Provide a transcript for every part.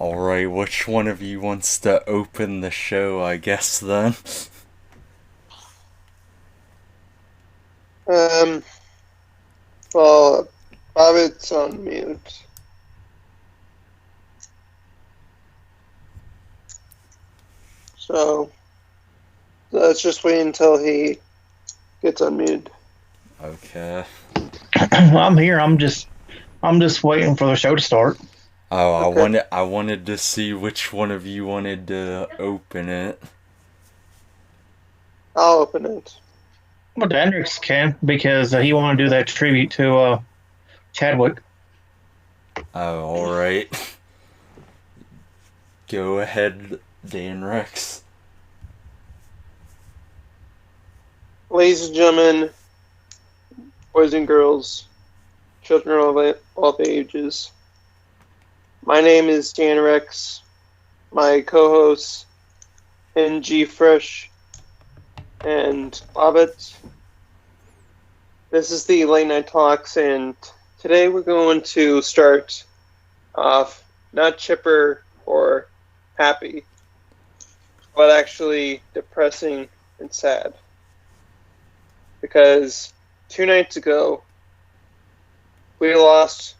Alright, which one of you wants to open the show, I guess, then? Um, well, Bobbitt's on mute. So let's just wait until he gets unmuted. Okay. I'm here. I'm just waiting for the show to start. Oh, Okay. I wanted to see which one of you wanted to open it. I'll open it. Well, Hendrix can because he wanted to do that tribute to Chadwick. Oh, alright. Go ahead, Dan Rex. Ladies and gentlemen, boys and girls, children of all ages, my name is Dan Rex. My co-hosts, NG Fresh and Bobbitt. This is the Late Night Talks, and today we're going to start off not chipper or happy, but actually depressing and sad. Because 2 nights ago, we lost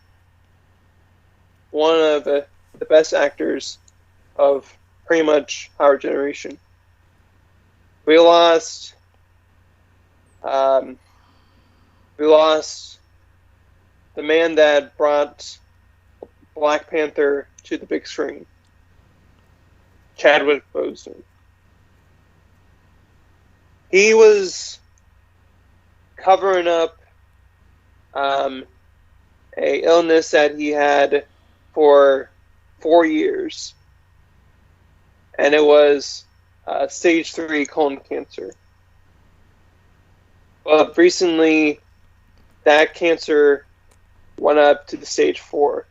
one of the best actors of pretty much our generation. We lost, um, we lost the man that brought Black Panther to the big screen, Chadwick Boseman. He was covering up a illness that he had for 4 years, and it was stage 3 colon cancer. But recently, that cancer went up to the stage 4,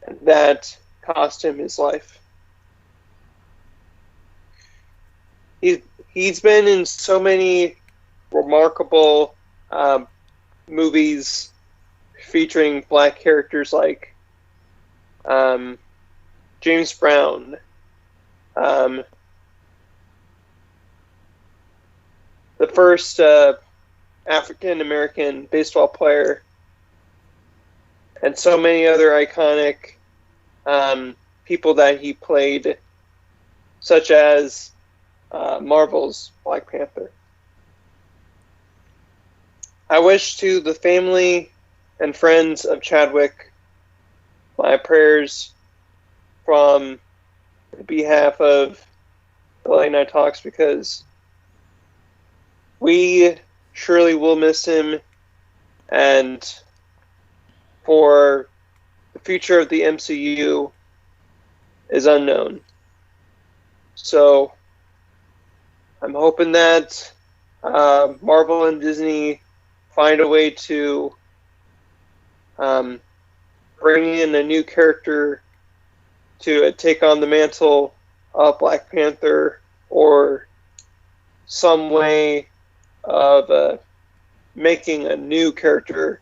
and that cost him his life. He's been in so many remarkable movies featuring black characters like James Brown, the first African American baseball player, and so many other iconic people that he played, such as Marvel's Black Panther. I wish to the family and friends of Chadwick my prayers from the behalf of the Late Night Talks, because we surely will miss him, and for the future of the MCU is unknown. So I'm hoping that Marvel and Disney find a way to bring in a new character to take on the mantle of Black Panther, or some way of making a new character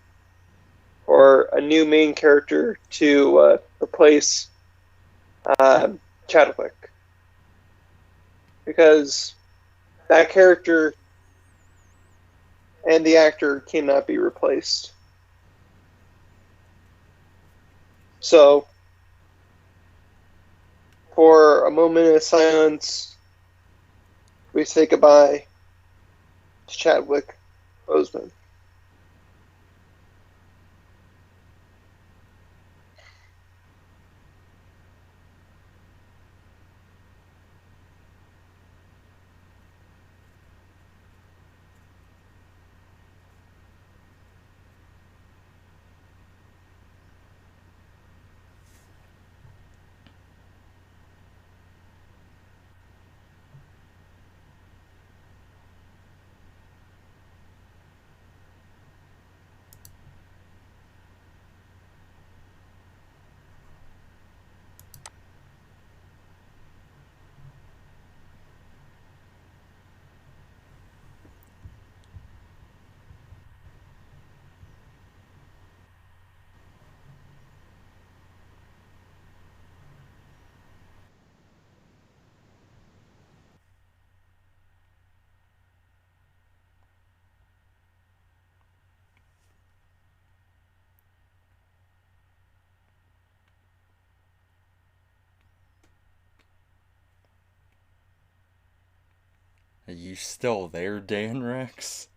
or a new main character to replace Chadwick. Because that character and the actor cannot be replaced. So, for a moment of silence, we say goodbye to Chadwick Boseman. Are you still there, Dan Rex?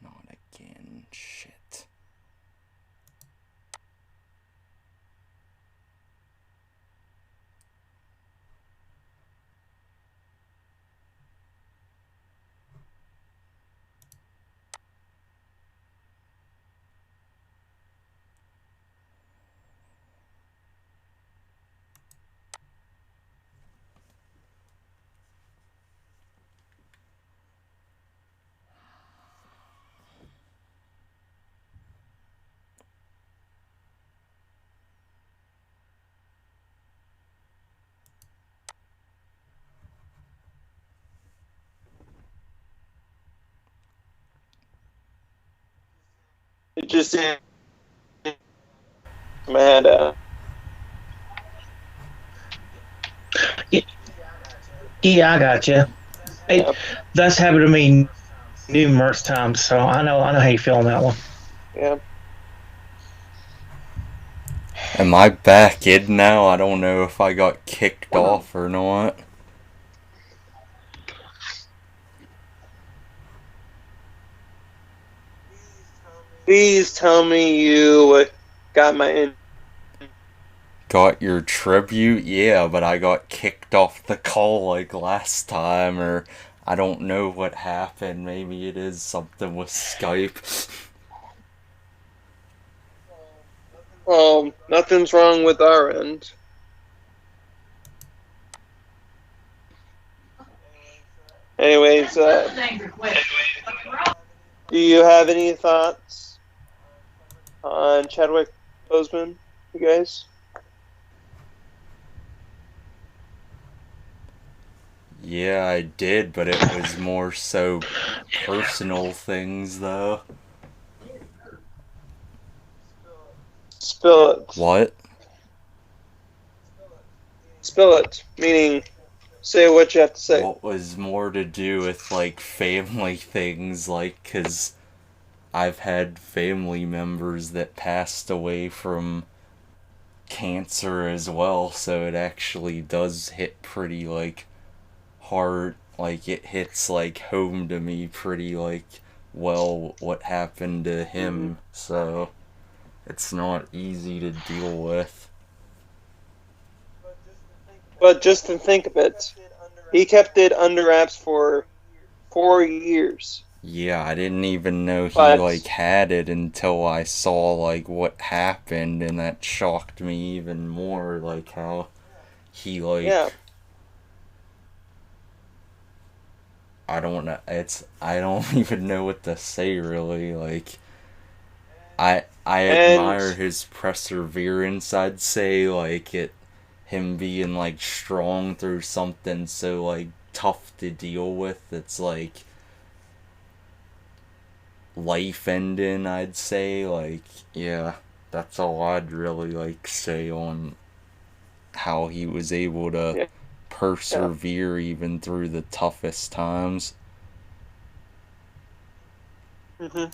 Not again. Shit. It just didn't my head out. Yeah, I got you. Yeah. That's happened to me numerous times, so I know how you feel on that one. Yeah. Am I back in now? I don't know if I got kicked off or not. Please tell me you got my Got your tribute? Yeah, but I got kicked off the call like last time, or I don't know what happened. Maybe it is something with Skype. Well, nothing's wrong with our end. Anyways, do you have any thoughts on Chadwick Boseman, you guys? Yeah, I did, but it was more so personal things, though. Spill it. What? Spill it, meaning say what you have to say. What was more to do with, like, family things, like, 'cause I've had family members that passed away from cancer as well, so it actually does hit pretty, like, hard. Like, it hits, like, home to me pretty, like, well, what happened to him, so it's not easy to deal with. But just to think of it, he kept it under wraps for 4 years. Yeah, I didn't even know he, But- like, had it until I saw, like, what happened, and that shocked me even more, like, how he, like... Yeah. I don't know, I don't even know what to say, really, like... I admire his perseverance, I'd say, like, him being, like, strong through something so, like, tough to deal with. It's, like, life ending, I'd say. Like, yeah, that's all I'd really, like, say on how he was able to persevere even through the toughest times. Mm-hmm.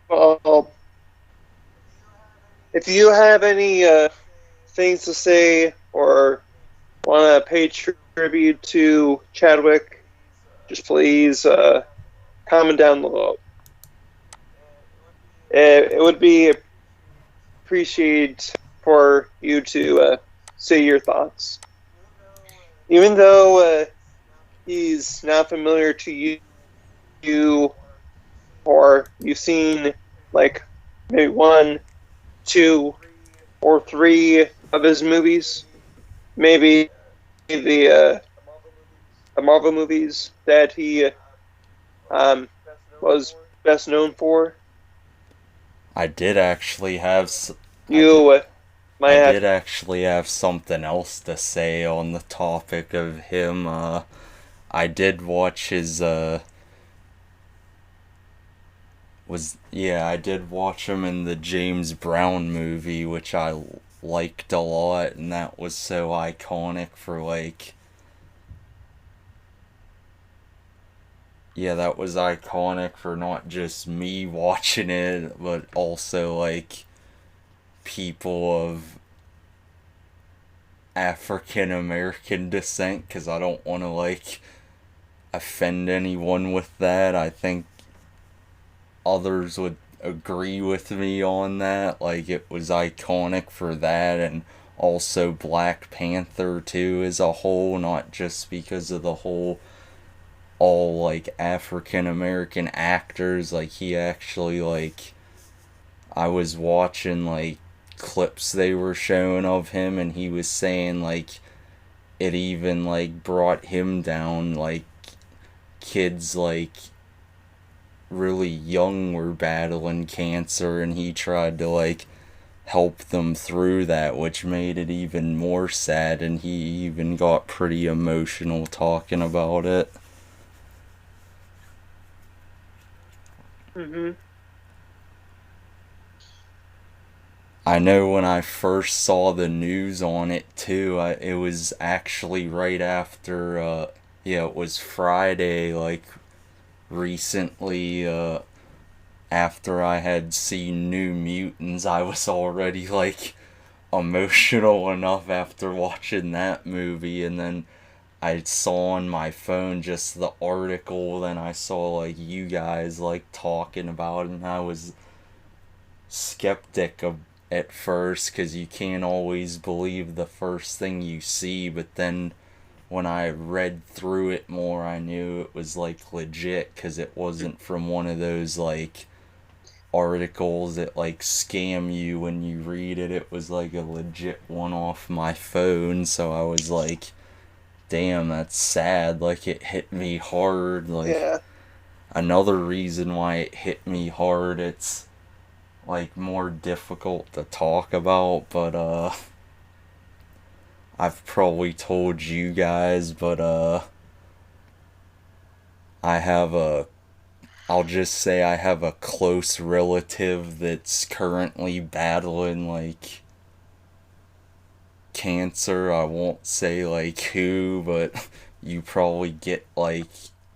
Well, if you have any things to say or want to pay tribute to Chadwick, just please comment down below. it would be appreciated for you to say your thoughts. Even though he's not familiar to you, or you've seen like maybe 1, 2, or 3 of his movies, maybe the Marvel movies that he was best known for. I did actually have You might I have. did actually have something else to say on the topic of him. I did watch his I did watch him in the James Brown movie, which I liked a lot, and that was so iconic for like. Yeah, that was iconic for not just me watching it, but also like people of African American descent, because I don't want to like offend anyone with that. I think others would agree with me on that. Like, it was iconic for that, and also Black Panther too as a whole, not just because of the whole all like African American actors. Like, he actually, like, I was watching like clips they were showing of him, and he was saying like it even like brought him down. Like, kids like really young were battling cancer, and he tried to like help them through that, which made it even more sad, and he even got pretty emotional talking about it. Mm-hmm. I know when I first saw the news on it too, it was actually right after it was Friday, like recently, after I had seen New Mutants. I was already like emotional enough after watching that movie, and then I saw on my phone just the article, then I saw like you guys like talking about it, and I was skeptic of at first, because you can't always believe the first thing you see, but then when I read through it more, I knew it was like legit, because it wasn't from one of those like articles that like scam you when you read it. It was like a legit one off my phone, so I was like, damn, that's sad. Like, it hit me hard. Like, Yeah. another reason why it hit me hard, it's like more difficult to talk about, but I've probably told you guys, but I have a I'll just say I have a close relative that's currently battling like cancer. I won't say like who, but you probably get like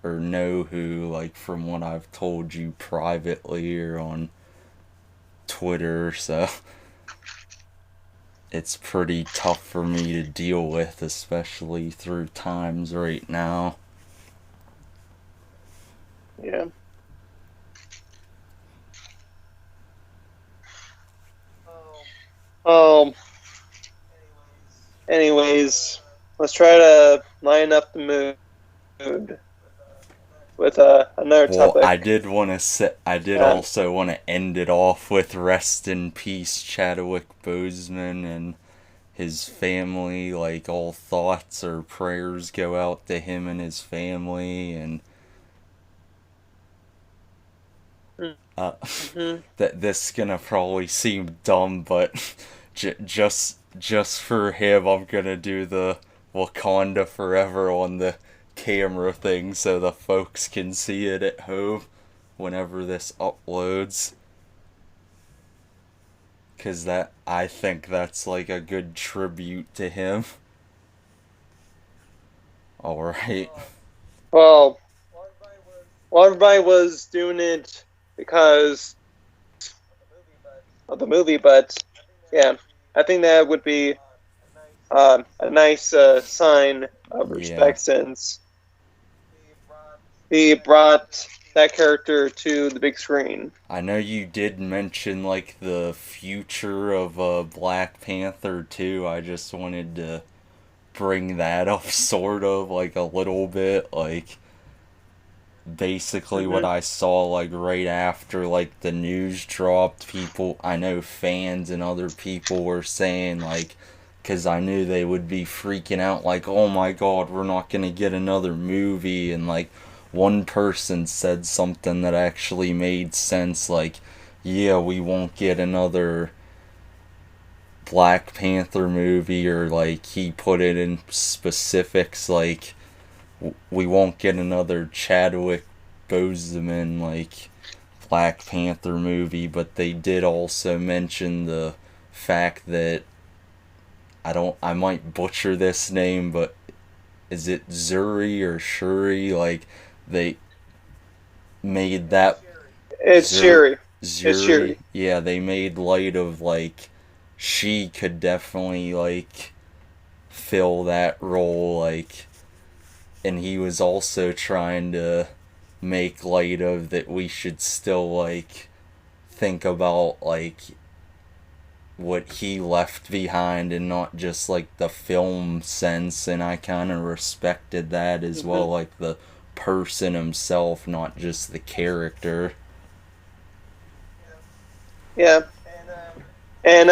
or know who, like, from what I've told you privately or on Twitter, so it's pretty tough for me to deal with, especially through times right now. Yeah. Um. Anyways, let's try to line up the mood with another Well, topic. I did Um, also want to end it off with rest in peace Chadwick Boseman and his family. Like, all thoughts or prayers go out to him and his family, and mm-hmm. that this gonna probably seem dumb, but just for him, I'm gonna do the Wakanda Forever on the camera thing, so the folks can see it at home whenever this uploads. Cause that I think that's like a good tribute to him. All right. Well, everybody was doing it because of the movie, but yeah, I think that would be a nice sign of Yeah. respect, since he brought that character to the big screen. I know you did mention like the future of Black Panther too. I just wanted to bring that up sort of like a little bit, like basically what I saw like right after like the news dropped. People, I know fans and other people were saying like, because I knew they would be freaking out like, oh my god, we're not gonna get another movie. And like one person said something that actually made sense, like, yeah, we won't get another Black Panther movie, or like he put it in specifics like we won't get another Chadwick Boseman like Black Panther movie. But they did also mention the fact that I might butcher this name, but is it Zuri or Shuri? Like they made that It's Shuri. Zuri. It's Shuri. Yeah, they made light of like she could definitely like fill that role, like, and he was also trying to make light of that we should still like think about like what he left behind and not just like the film sense. And I kind of respected that as well, like the person himself, not just the character. Yeah. And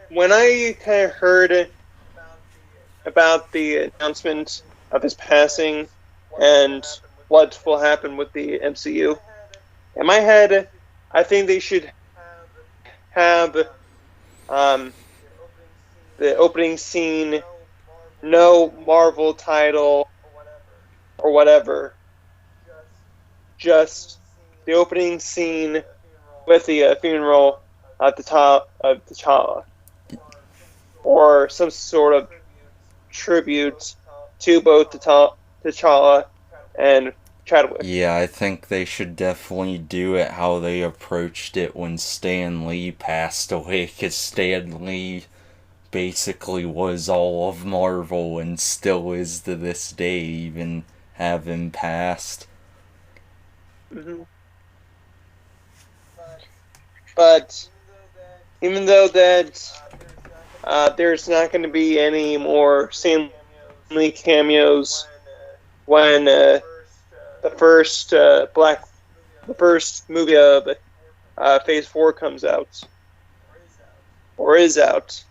when I kind of heard about the announcement of his passing and what will happen with the MCU, in my head, I think they should have the opening scene, no Marvel title or whatever, just the opening scene with the funeral at the top of T'Challa, or some sort of tribute to both T'Challa and Chadwick. Yeah, I think they should definitely do it how they approached it when Stan Lee passed away, because Stan Lee basically was all of Marvel and still is to this day, even having passed. But even though that there's not going to be any more Stan Lee cameos when the first movie of Phase 4 comes out, or is out,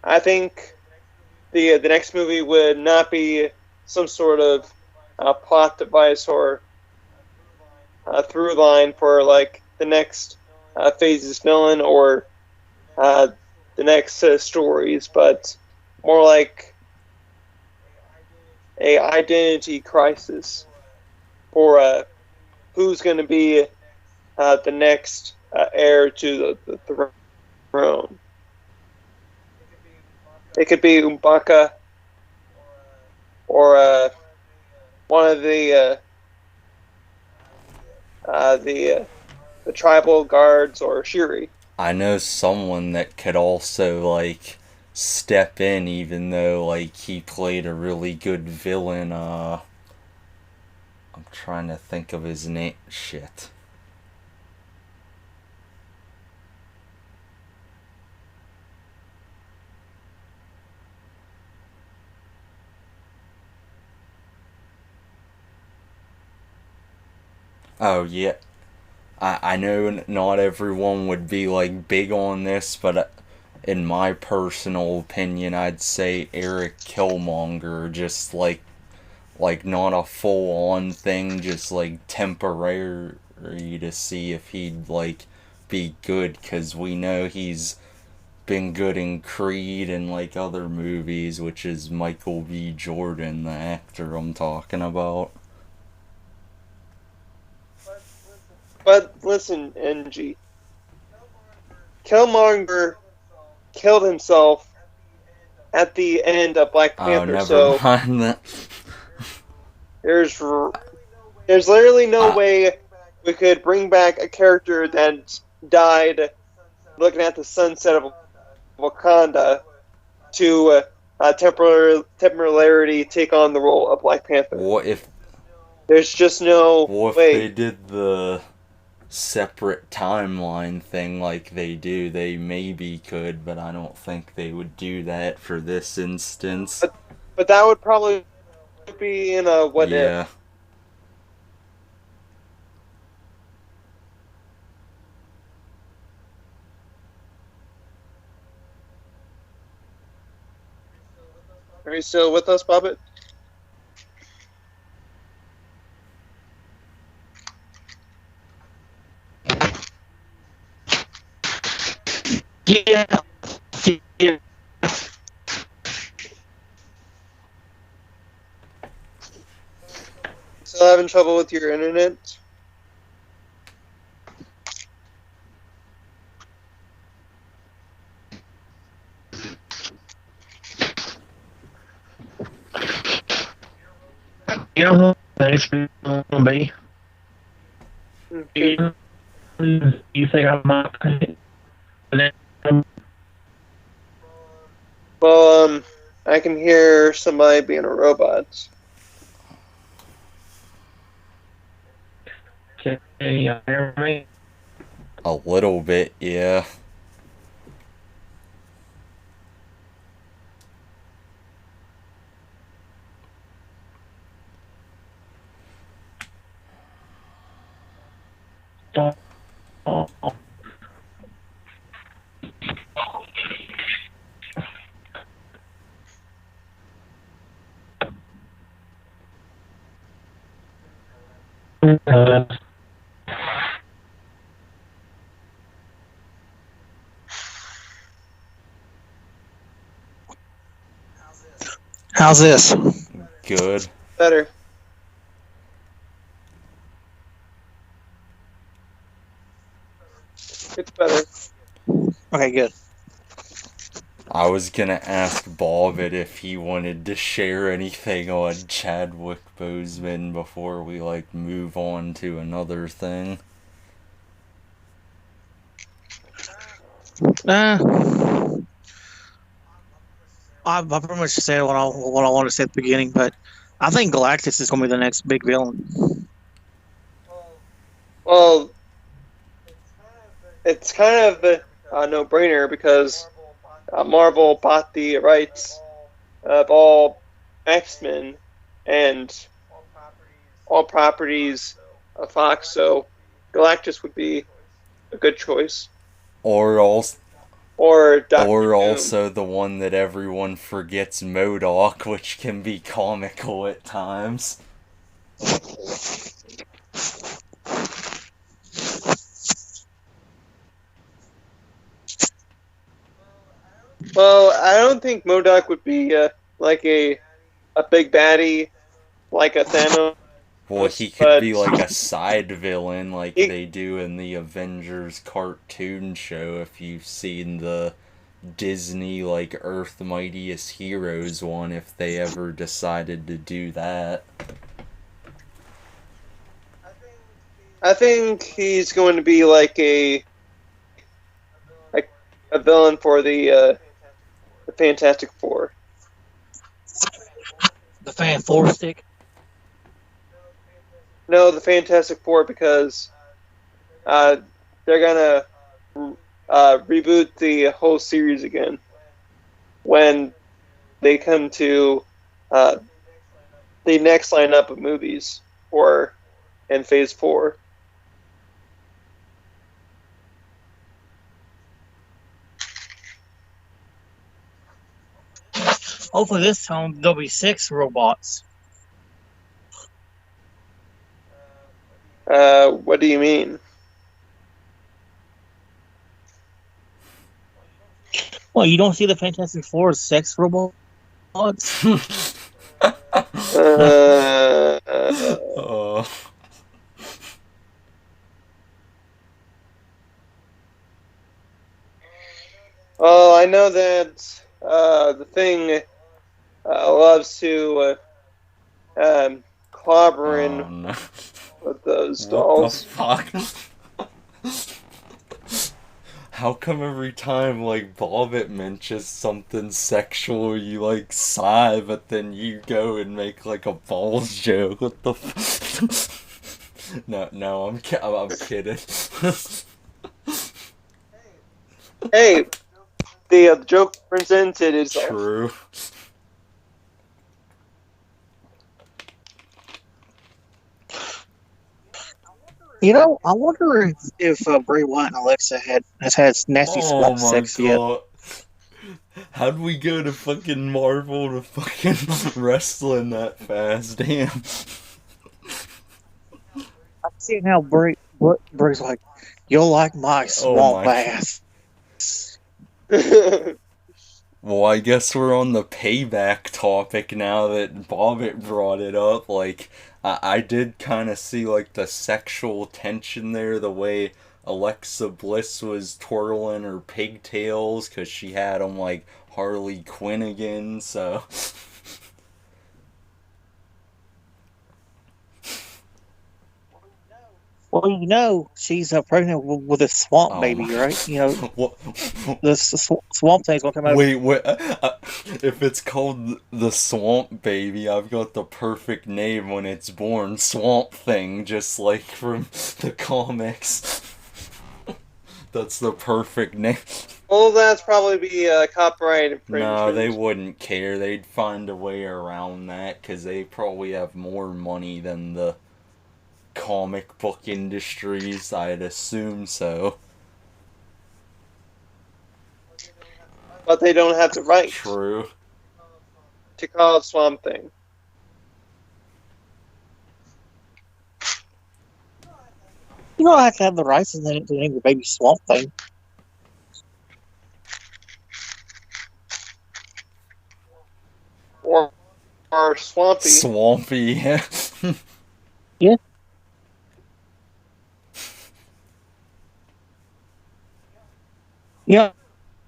I think the next movie would not be some sort of plot device or through line for like the next Phase's villain or the next stories, but more like a identity crisis for who's going to be the next heir to the throne. It could be M'Baka or one of the tribal guards, or Shuri. I know someone that could also like step in, even though like he played a really good villain. I'm trying to think of his name. Shit. Oh yeah, I know not everyone would be like big on this, but in my personal opinion, I'd say Eric Killmonger, just like not a full on thing, just like temporary to see if he'd like be good, because we know he's been good in Creed and like other movies, which is Michael B. Jordan, the actor I'm talking about. But listen, NG, Killmonger killed himself at the end of Black Panther. Never mind that. There's literally no way we could bring back a character that died looking at the sunset of Wakanda to temporarily take on the role of Black Panther. What if There's just no Well, if they way. did the separate timeline thing like they do, they maybe could, but I don't think they would do that for this instance. But that would probably be in a what Yeah. if. Are you still with us, Bobbitt? Yeah. Yeah. Still having trouble with your internet? You know what the next video is going to be? Okay. You think I might? Well, I can hear somebody being a robot. Can you hear me? A little bit, yeah. How's this? Good. Better. It's better. Okay, good. I was gonna ask Bobbitt if he wanted to share anything on Chadwick Boseman before we move on to another thing. I pretty much said what I wanted to say at the beginning, but I think Galactus is going to be the next big villain. Well, it's kind of a no-brainer because Marvel bought the rights of all X-Men and all properties of Fox, so Galactus would be a good choice. Or also, Or Doctor or Doom. also the one that everyone forgets, MODOK, which can be comical at times. Well, I don't think MODOK would be like a big baddie like a Thanos. Well, he could but be like a side villain like he- they do in the Avengers cartoon show if you've seen the Disney Earth Mightiest Heroes one, if they ever decided to do that. I think he's going to be like a villain for the Fantastic Four. The Fan Four Stick. No, the Fantastic Four, because they're gonna reboot the whole series again when they come to the next lineup of movies for in Phase 4. Hopefully this time there'll be 6 robots. What do you mean? Well, you don't see the Fantastic Four as 6 robots? Well, I know that the Thing loves to clobbering Oh no. with those What the dolls. fuck? How come every time, like, Bobbitt mentions something sexual, you, like, sigh, but then you go and make, like, a balls joke? What the No, I'm kidding. Hey, the joke presented itself. True. You know, I wonder if Bray Wyatt and Alexa has had nasty swamp sex yet. How'd we go to fucking Marvel to fucking wrestling that fast? Damn. I'm seeing how Bray's like, you'll like my swamp bath. Well, I guess we're on the payback topic now that Bobbitt brought it up. Like, I did kind of see, like, the sexual tension there, the way Alexa Bliss was twirling her pigtails because she had them like Harley Quinn again, so... Well, you know, she's pregnant with a swamp baby, right? You know, the swamp thing's gonna come out. Wait, if it's called the Swamp Baby, I've got the perfect name when it's born. Swamp Thing, just like from the comics. That's the perfect name. Well, that's probably be copyright infringement. No, they wouldn't care. They'd find a way around that, because they probably have more money than the comic book industries, I'd assume so. But they don't have the right. True. To call it Swamp Thing. You don't have to have the rights to name the baby Swamp Thing. Or Swampy. Swampy, yeah. Yeah. Yeah,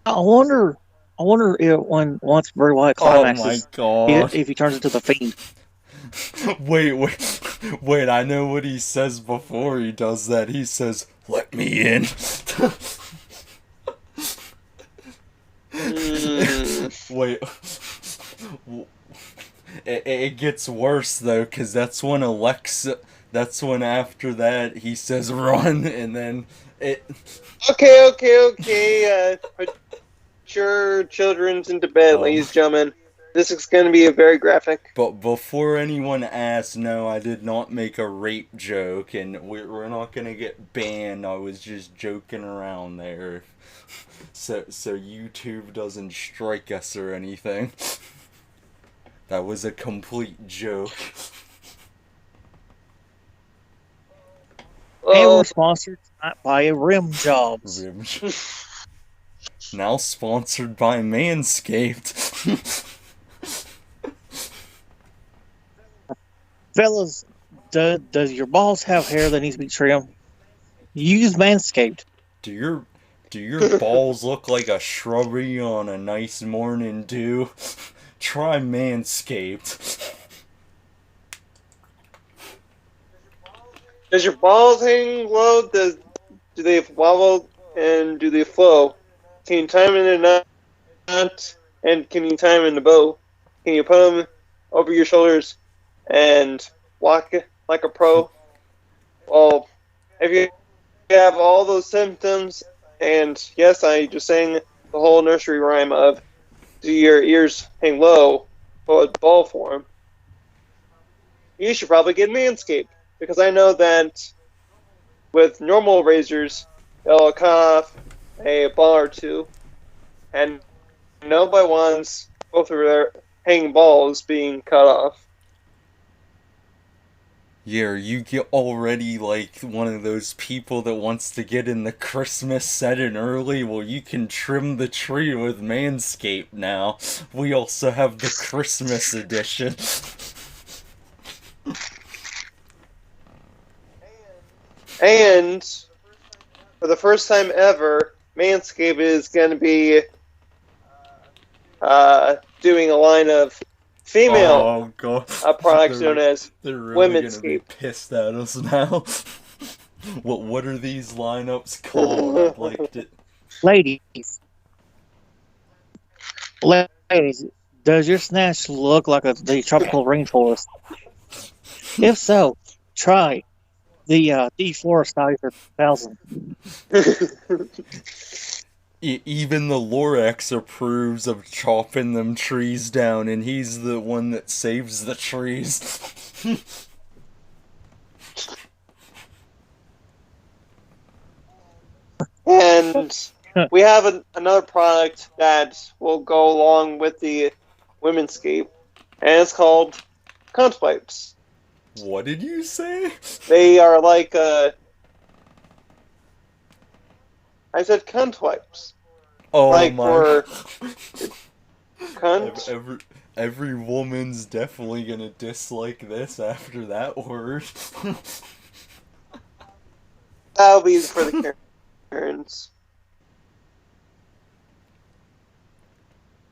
I wonder if once Bray Wyatt climaxes, if he turns into the Fiend. Wait, I know what he says before he does that. He says, "Let me in." Wait. It gets worse, though, because that's when after that, he says, "Run," and then it... Okay. Put your children's into bed, ladies and gentlemen. This is going to be a very graphic. But before anyone asks, no, I did not make a rape joke, and we're not going to get banned. I was just joking around there. So YouTube doesn't strike us or anything. That was a complete joke. And we're sponsored by Rim Jobs. Now sponsored by Manscaped. Fellas, does your balls have hair that needs to be trimmed? Use Manscaped. Do your balls look like a shrubbery on a nice morning dew? Try Manscaped. Does your balls hang low? Do they wobble and do they flow? Can you tie them in a knot? And can you tie them in a bow? Can you put them over your shoulders and walk like a pro? Well, if you have all those symptoms, and yes, I just sang the whole nursery rhyme of "Do your ears hang low, but ball form?" You should probably get Manscaped. Because I know that with normal razors, they'll cut off a ball or two, and nobody wants both of their hanging balls being cut off. Yeah, are you already like one of those people that wants to get in the Christmas setting early? Well, you can trim the tree with Manscaped now. We also have the Christmas edition. And for the first time ever, Manscaped is going to be doing a line of female products known as they're really Women's gonna be pissed at us now. What are these lineups called? I'd like to... Ladies, ladies, does your snatch look like the tropical rainforest? If so, try the D4 Sniper 1000. Even the Lorax approves of chopping them trees down, and he's the one that saves the trees. And we have another product that will go along with the Womenscape, and it's called cunt wipes. What did you say? They are like I said cunt wipes. Oh like my! for cunt. Every woman's definitely gonna dislike this after that word. That'll be for the Karens.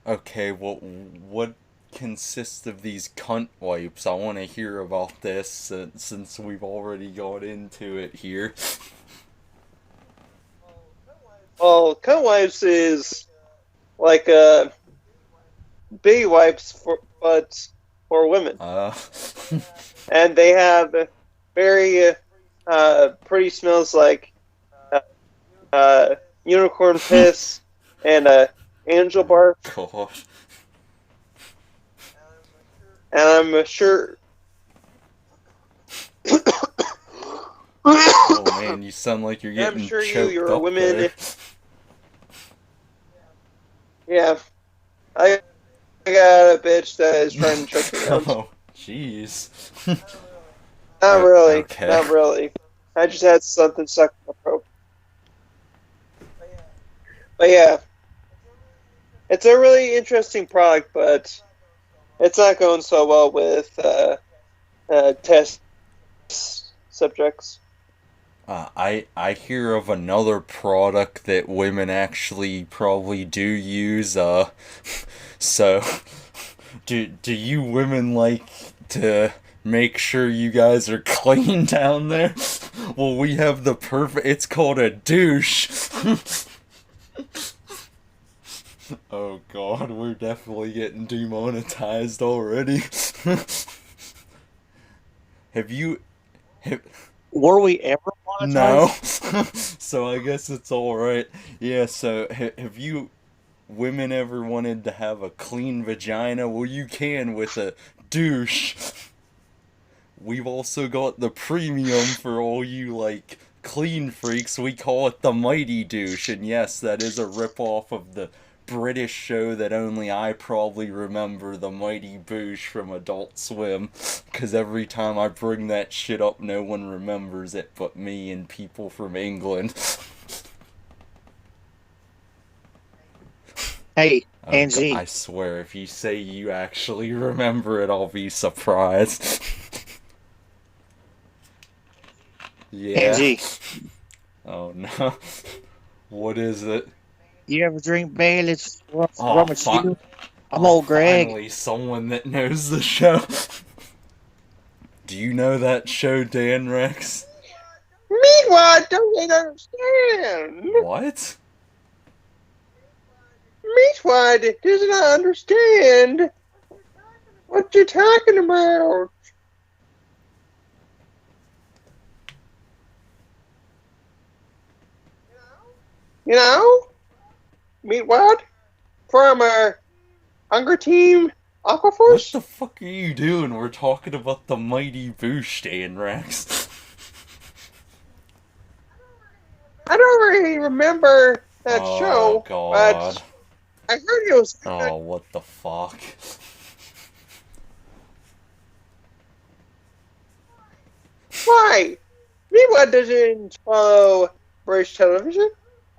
Okay, well, what consists of these cunt wipes? I want to hear about this since we've already got into it here. Well, cunt wipes is like baby wipes but for women. And they have very pretty smells like unicorn piss and angel bark. Gosh. And I'm sure. Oh man, you sound like you're getting I'm sure choked you're a up woman. there. Yeah, I got a bitch that is trying to choke me out. Oh, jeez. Not really. Okay. Not really. I just had something stuck in my throat. But yeah, it's a really interesting product, but it's not going so well with test subjects. I hear of another product that women actually probably do use. So do you women like to make sure you guys are clean down there? Well, we have the perfect. It's called a douche. Oh god, we're definitely getting demonetized already. Were we ever monetized? No. So I guess it's alright. Yeah, so have you women ever wanted to have a clean vagina? Well, you can with a douche. We've also got the premium for all you, like, clean freaks. We call it the Mighty Douche. And yes, that is a ripoff of the British show that only I probably remember, the Mighty Boosh from Adult Swim. Because every time I bring that shit up, no one remembers it but me and people from England. Hey, Angie. I swear, if you say you actually remember it, I'll be surprised. Yeah. Angie. Oh no. What is it? You ever drink Bailey's rum Oh, with you? I'm old Greg. Finally, someone that knows the show. Do you know that show, Dan Rex? Meanwhile, don't understand. What? Meanwhile, does not understand what you're talking about. You know? Meet what? From our Hunger Team Aquaforce? What the fuck are you doing? We're talking about the Mighty Boosh, Dan Rex. I don't really remember that show, God. but I heard it was. Oh, what the fuck? Why? Meanwhile doesn't follow British television.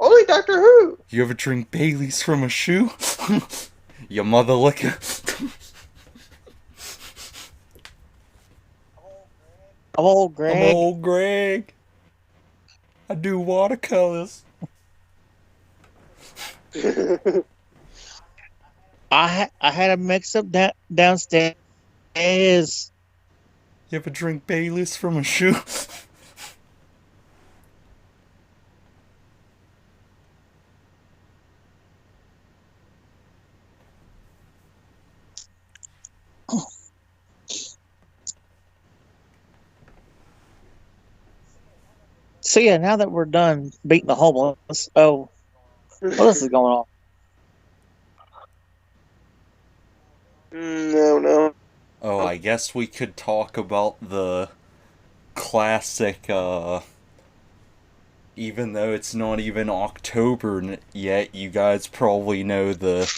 Only Doctor Who. You ever drink Bailey's from a shoe? Your mother liquor? I'm old Greg. I'm old Greg. I do watercolors. I had a mix up downstairs. You ever drink Bailey's from a shoe? So yeah, now that we're done beating the homeless, what else is going on? No. Oh, I guess we could talk about the classic, even though it's not even October yet, you guys probably know the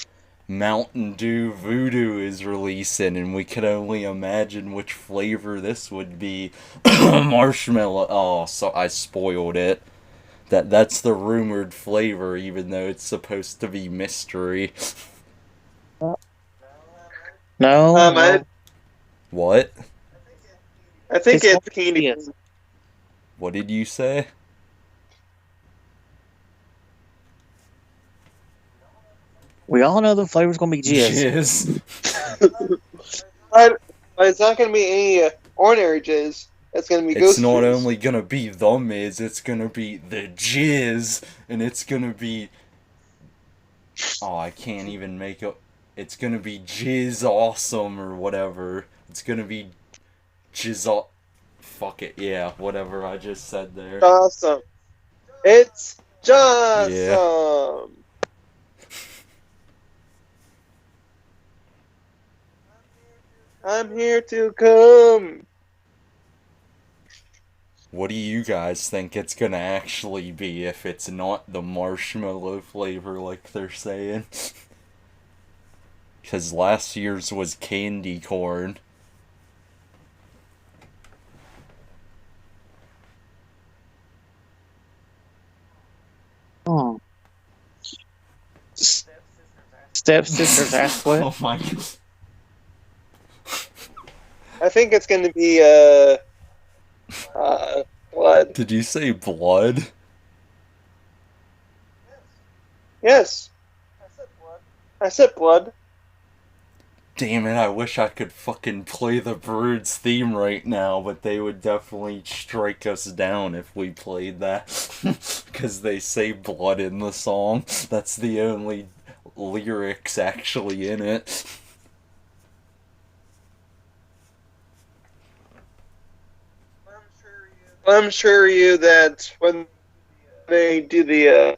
Mountain Dew Voodoo is releasing, and we could only imagine which flavor this would be. Marshmallow. Oh, so I spoiled it. That's the rumored flavor, even though it's supposed to be mystery. No, What? I think It's it's candy. yes. What did you say? We all know the flavor's gonna be jizz. Jizz. But it's not going to be any ordinary jizz. It's going to be It's ghost not jizz. only gonna be the Miz, it's gonna be the Jizz, and it's gonna be. Oh, I can't even make it. It's gonna be Jizz Awesome or whatever. It's gonna be Jizz. Fuck it, yeah, whatever I just said there. Awesome. It's Jossum. Yeah. I'm here to come. What do you guys think it's gonna actually be if it's not the marshmallow flavor like they're saying? Because last year's was candy corn. Hmm. Stepsisters ask what? Oh my god. I think it's going to be blood. Did you say blood? Yes. I said blood. Damn it, I wish I could fucking play the Brood's theme right now, but they would definitely strike us down if we played that. Because they say blood in the song. That's the only lyrics actually in it. I'm sure you that when they do the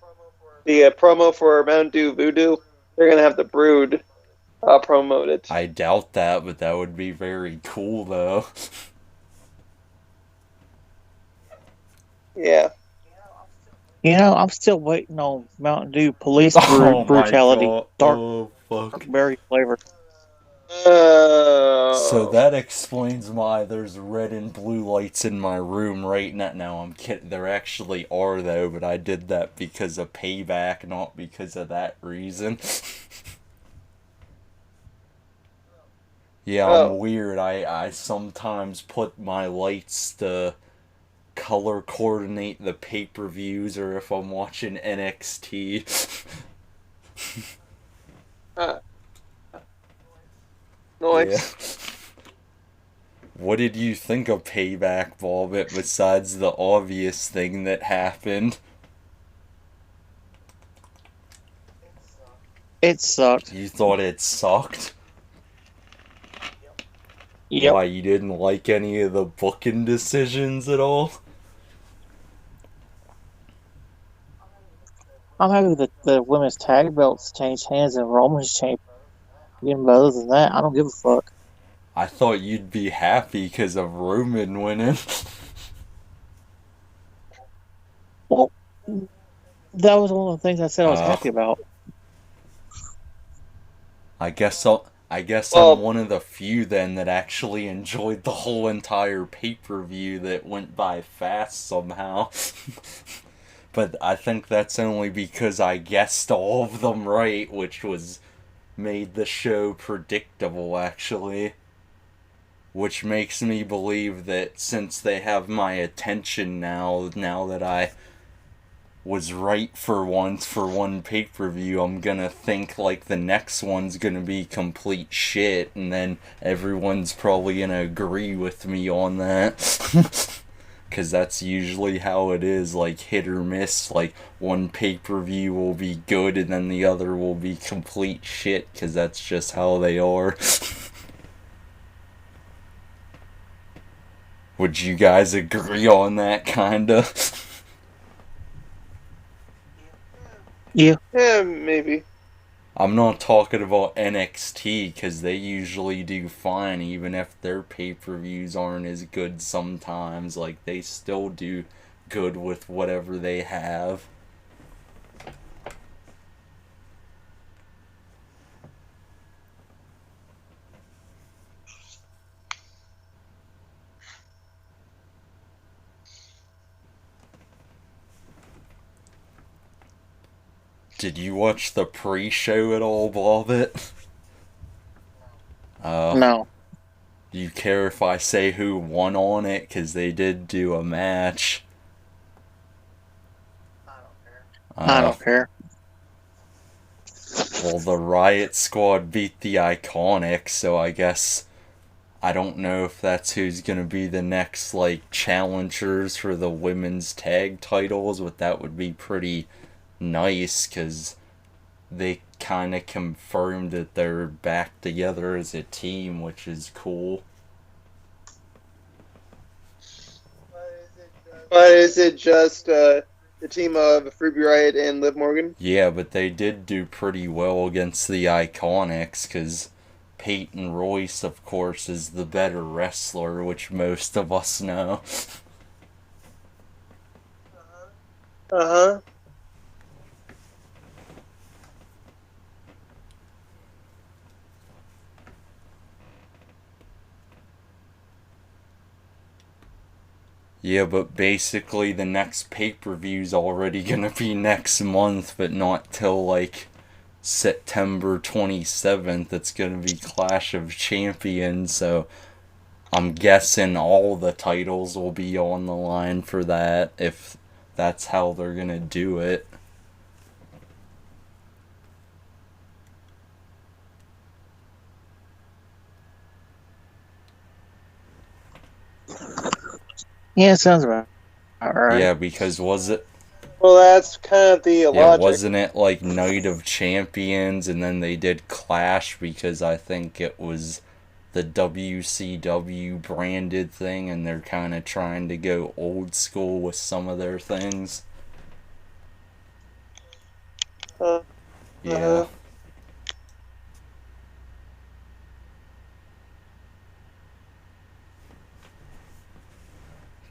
promo for Mountain Dew Voodoo, they're going to have the Brood promoted. I doubt that, but that would be very cool though. Yeah. You know, I'm still waiting on Mountain Dew Police Oh Brutality my god. Dark Oh fuck. Berry flavor. So that explains why there's red and blue lights in my room right now. No, I'm kidding. There actually are though, but I did that because of Payback, not because of that reason. Yeah, I'm weird. I sometimes put my lights to color coordinate the pay-per-views or if I'm watching NXT. Nice. Yeah. What did you think of Payback, Bobbitt, besides the obvious thing that happened? It sucked. You thought it sucked? Yep. Why, you didn't like any of the booking decisions at all? I'm happy that the women's tag belts changed hands and Roman's champion. But other than that, I don't give a fuck. I thought you'd be happy because of Roman winning. Well, that was one of the things I said I was happy about. I guess I'm one of the few then that actually enjoyed the whole entire pay-per-view that went by fast somehow. But I think that's only because I guessed all of them right, which made the show predictable actually. Which makes me believe that since they have my attention now that I was right for once for one pay-per-view, I'm gonna think like the next one's gonna be complete shit, and then everyone's probably gonna agree with me on that. Because that's usually how it is, like hit or miss. Like one pay-per-view will be good and then the other will be complete shit, because that's just how they are. Would you guys agree on that, kinda? Yeah. Yeah, maybe. I'm not talking about NXT because they usually do fine even if their pay-per-views aren't as good sometimes. Like, they still do good with whatever they have. Did you watch the pre-show at all, Bobbitt? No. Do you care if I say who won on it? Because they did do a match. I don't care. Well, the Riot Squad beat the Iconics, so I guess I don't know if that's who's gonna be the next, like, challengers for the women's tag titles, but that would be pretty nice, because they kind of confirmed that they're back together as a team, which is cool. But is it just the team of Ruby Riot and Liv Morgan? Yeah, but they did do pretty well against the Iconics, because Peyton Royce, of course, is the better wrestler, which most of us know. Uh-huh. Yeah, but basically the next pay-per-view's already gonna be next month, but not till, like, September 27th. It's gonna be Clash of Champions, so I'm guessing all the titles will be on the line for that, if that's how they're gonna do it. Yeah, sounds about right. Yeah, because was it... Well, that's kind of the Yeah, logic. wasn't it like Night of Champions, and then they did Clash because I think it was the WCW branded thing, and they're kind of trying to go old school with some of their things. Yeah.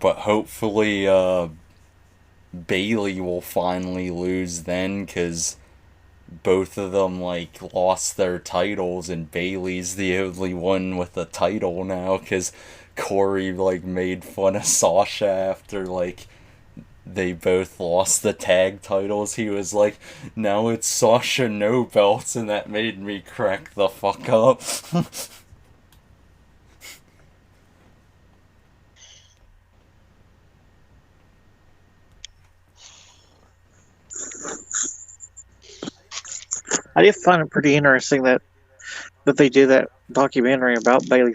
But hopefully, Bailey will finally lose then, because both of them, like, lost their titles, and Bailey's the only one with a title now, because Corey, like, made fun of Sasha after, like, they both lost the tag titles. He was like, now it's Sasha no belts, and that made me crack the fuck up. I did find it pretty interesting that they did that documentary about Bailey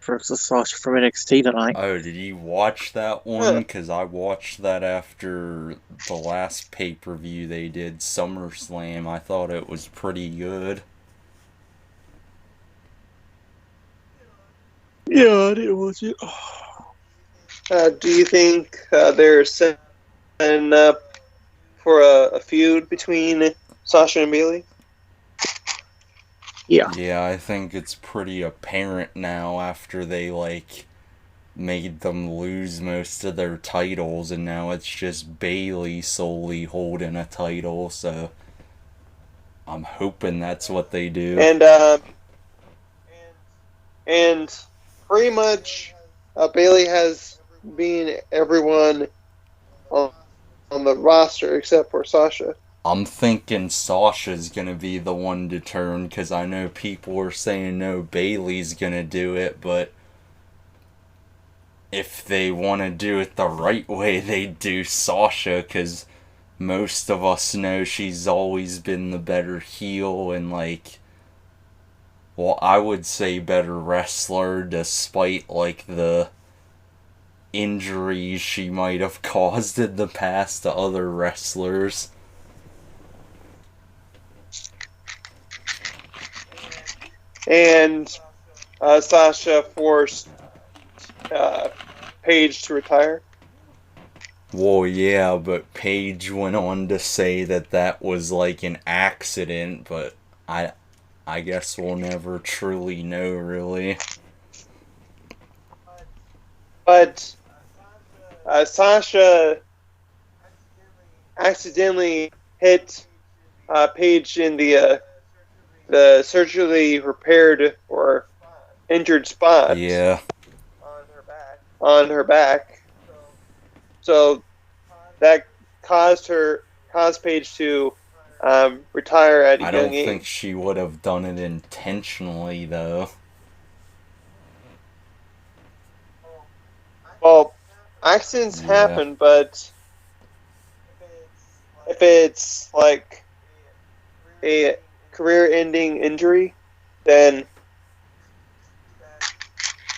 versus Sasha from NXT tonight. Oh, did you watch that one? Because I watched that after the last pay-per-view they did, SummerSlam. I thought it was pretty good. Yeah, I didn't watch it. Do you think they're setting up for a feud between Sasha and Bailey? Yeah. Yeah, I think it's pretty apparent now after they, like, made them lose most of their titles, and now it's just Bailey solely holding a title, so I'm hoping that's what they do. And pretty much Bailey has been everyone on the roster except for Sasha. I'm thinking Sasha's gonna be the one to turn, because I know people are saying no, Bailey's gonna do it, but if they want to do it the right way, they do Sasha, because most of us know she's always been the better heel and, like, well, I would say better wrestler, despite, like, the injuries she might have caused in the past to other wrestlers. And Sasha forced Paige to retire. Well, yeah, but Paige went on to say that that was like an accident, but I I guess we'll never truly know, really. But Sasha accidentally hit Paige in the surgically repaired or injured spot Yeah. on her back. So that caused Paige to retire at a I young don't think age. she would have done it intentionally, though. Well, accidents Yeah. happen, but if it's like a career-ending injury, then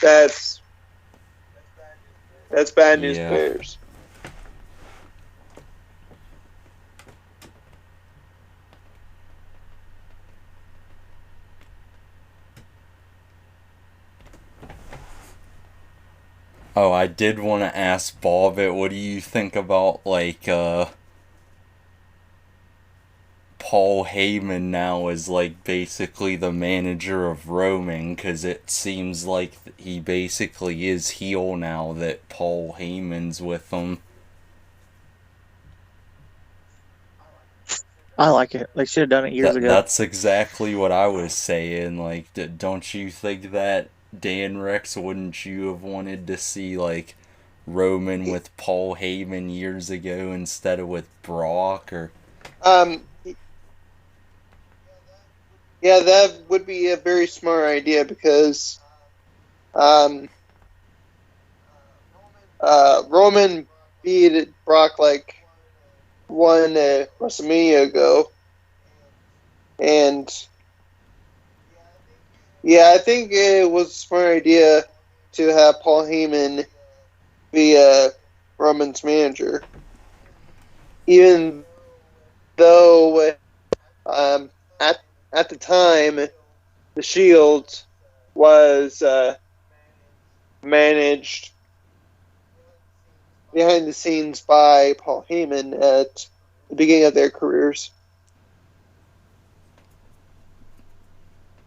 that's bad news Yeah. bears. Oh, I did want to ask Bobbitt, what do you think about, like, Paul Heyman now is, like, basically the manager of Roman, because it seems like he basically is heel now that Paul Heyman's with him. I like it. They should have done it years ago. That's exactly what I was saying. Like, don't you think that Dan Rex, wouldn't you have wanted to see like Roman with Paul Heyman years ago instead of with Brock? Or Um, yeah, that would be a very smart idea because um, Roman beat Brock like one WrestleMania ago, and yeah, I think it was a smart idea to have Paul Heyman be Roman's manager, even though um, at at the time the Shield was managed behind the scenes by Paul Heyman at the beginning of their careers.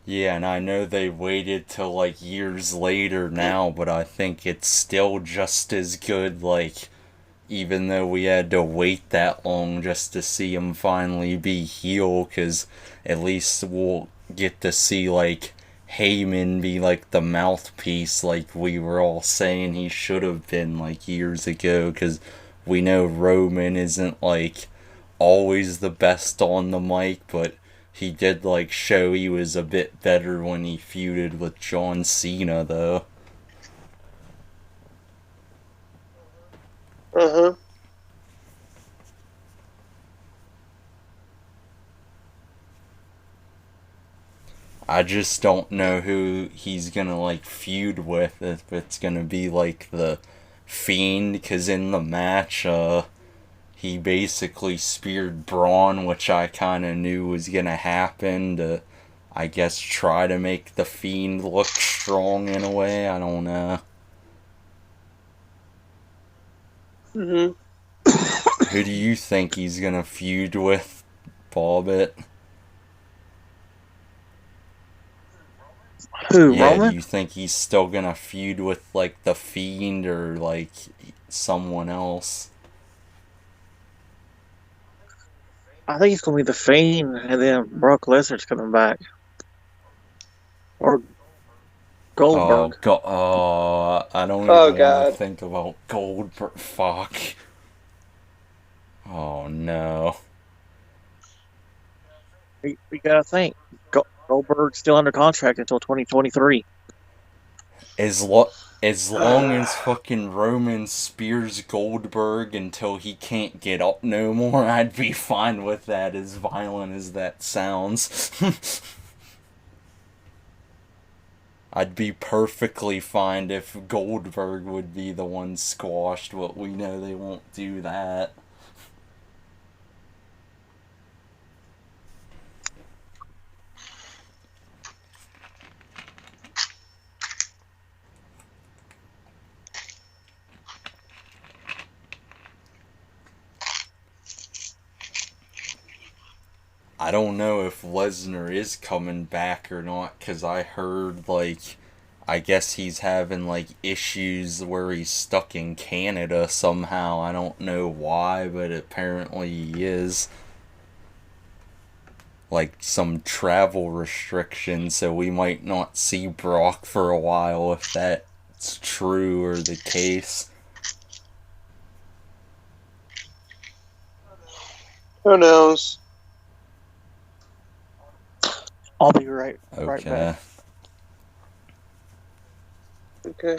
yeah, and I know they waited till like years later now, but I think it's still just as good. Like, even though we had to wait that long just to see him finally be heel, because at least we'll get to see like Heyman be like the mouthpiece, like we were all saying he should have been like years ago, because we know Roman isn't like always the best on the mic, but he did like show he was a bit better when he feuded with John Cena, though. Uh huh. I just don't know who he's gonna like feud with. If it's gonna be like the Fiend, because in the match, he basically speared Braun, which I kind of knew was gonna happen to, I guess, try to make the Fiend look strong in a way. I don't know. Hmm. Who do you think he's gonna feud with, Bobbitt? Who, Yeah, do Roman? you think he's still gonna feud with like the Fiend or like someone else? I think it's going to be the Fiend, and then Brock Lesnar's coming back. Or Oh, Goldberg. I don't Oh even want to God. think about Goldberg. Fuck. Oh no. We got to think. Goldberg's still under contract until 2023. As lo- as long as fucking Roman spears Goldberg until he can't get up no more, I'd be fine with that. As violent as that sounds, I'd be perfectly fine if Goldberg would be the one squashed. But we know they won't do that. I don't know if Lesnar is coming back or not, because I heard, like, I guess he's having, like, issues where he's stuck in Canada somehow. I don't know why, but apparently he is. Like, some travel restrictions, so we might not see Brock for a while if that's true or the case. Who knows? I'll be right Okay. back. Okay.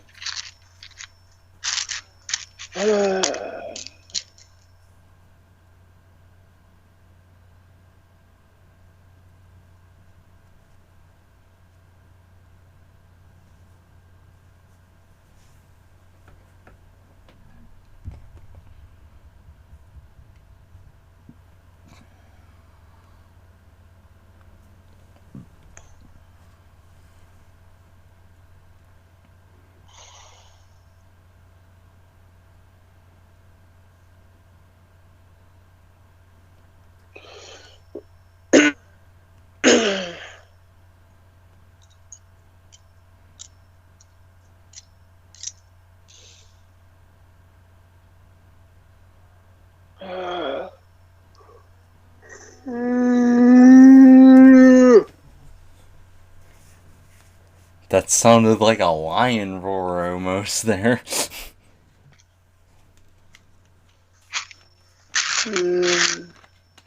That sounded like a lion roar almost there.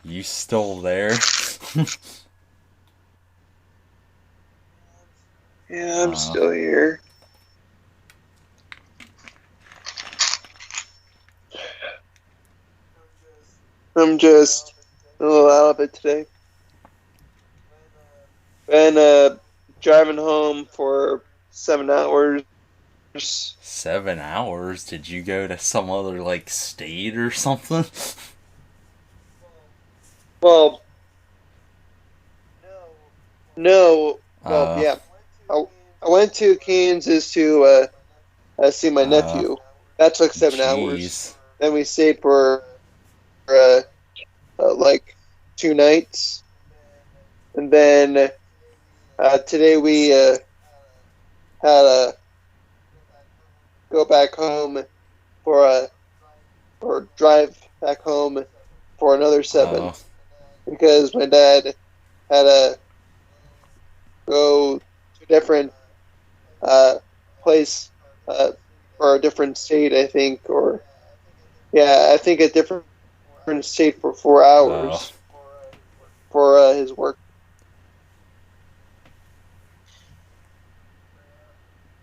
You still there? Yeah, I'm still here. I'm just a little out of it today. Been driving home for 7 hours. 7 hours? Did you go to some other, like, state or something? Well, no. Well, yeah. I went to Kansas to see my nephew. That took 7 hours. Then we stayed for like 2 nights, and then today we had to go back home or drive back home for another 7 because my dad had to go to a different place or a different state, I think, I think a different state for 4 hours for his work.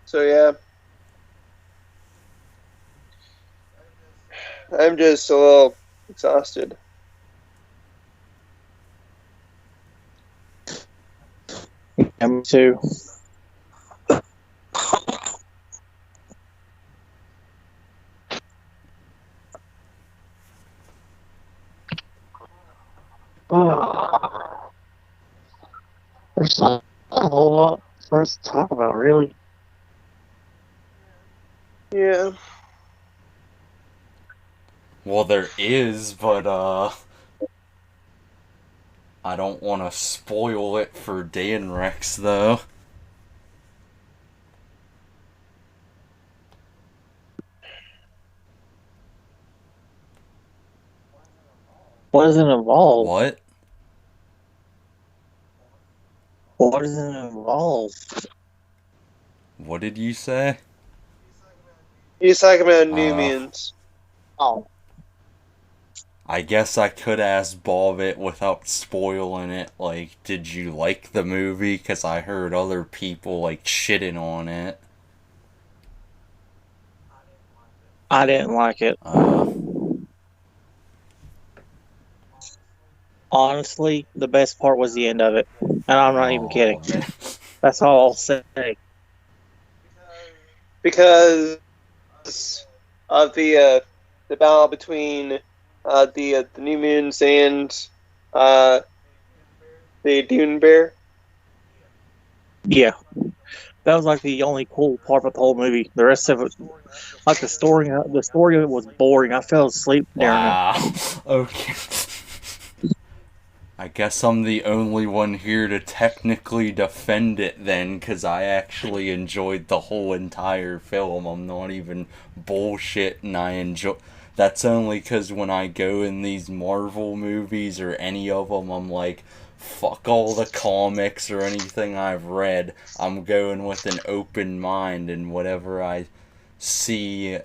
So yeah, I'm just a little exhausted. Yeah, me too. There's not a whole lot for us to talk about, really. Yeah. Well, there is, but, I don't want to spoil it for Dan Rex, though. What does it involve? What? What does it involve? What did you say? He's talking about New Mutants. Oh. I guess I could ask Bobbitt without spoiling it, like, did you like the movie? Because I heard other people, like, shitting on it. I didn't like it. Honestly, the best part was the end of it. And I'm not even kidding. Man. That's all I'll say. Because of the battle between the New Mutants and the Dune Bear. Yeah. That was like the only cool part of the whole movie. The rest of it, like the story of it was boring. I fell asleep during it. Wow. Okay. I guess I'm the only one here to technically defend it then, because I actually enjoyed the whole entire film. I'm not even bullshitting. I enjoy. That's only because when I go in these Marvel movies or any of them, I'm like, fuck all the comics or anything I've read. I'm going with an open mind, and whatever I see,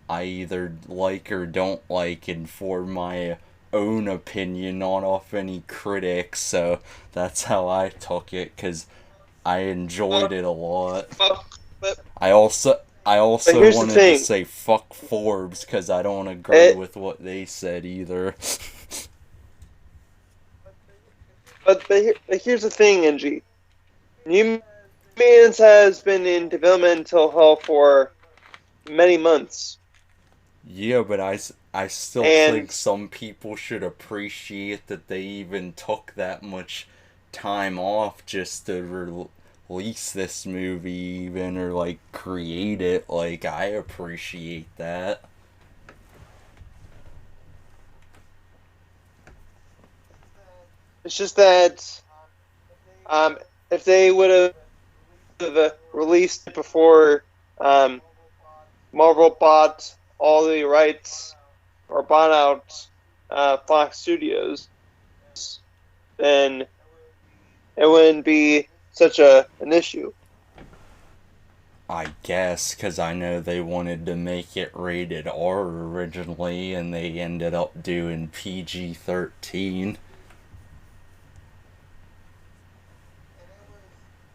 I either like or don't like, and for my own opinion, not off any critics. So that's how I took it, because I enjoyed it a lot. But, I also I but also here's the wanted to thing. say fuck Forbes, because I don't agree It, with what they said either. but here's the thing, NG. New Mutants has been in developmental hell for many months. Yeah, but I still And think some people should appreciate that they even took that much time off just to release this movie, even, or like create it. Like, I appreciate that. it's just that if they would have released it before Marvel bought all the rights or bought out Fox Studios, then it wouldn't be such an issue. I guess, because I know they wanted to make it rated R originally, and they ended up doing PG-13.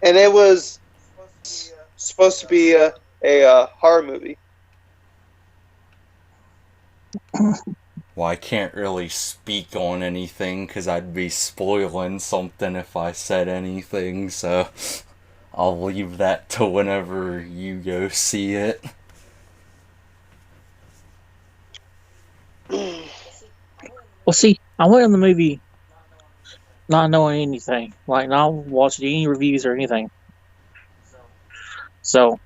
And it was supposed to be a horror movie. Well, I can't really speak on anything because I'd be spoiling something if I said anything, so I'll leave that to whenever you go see it. Well, see, I went in the movie not knowing anything, like not watching any reviews or anything. So,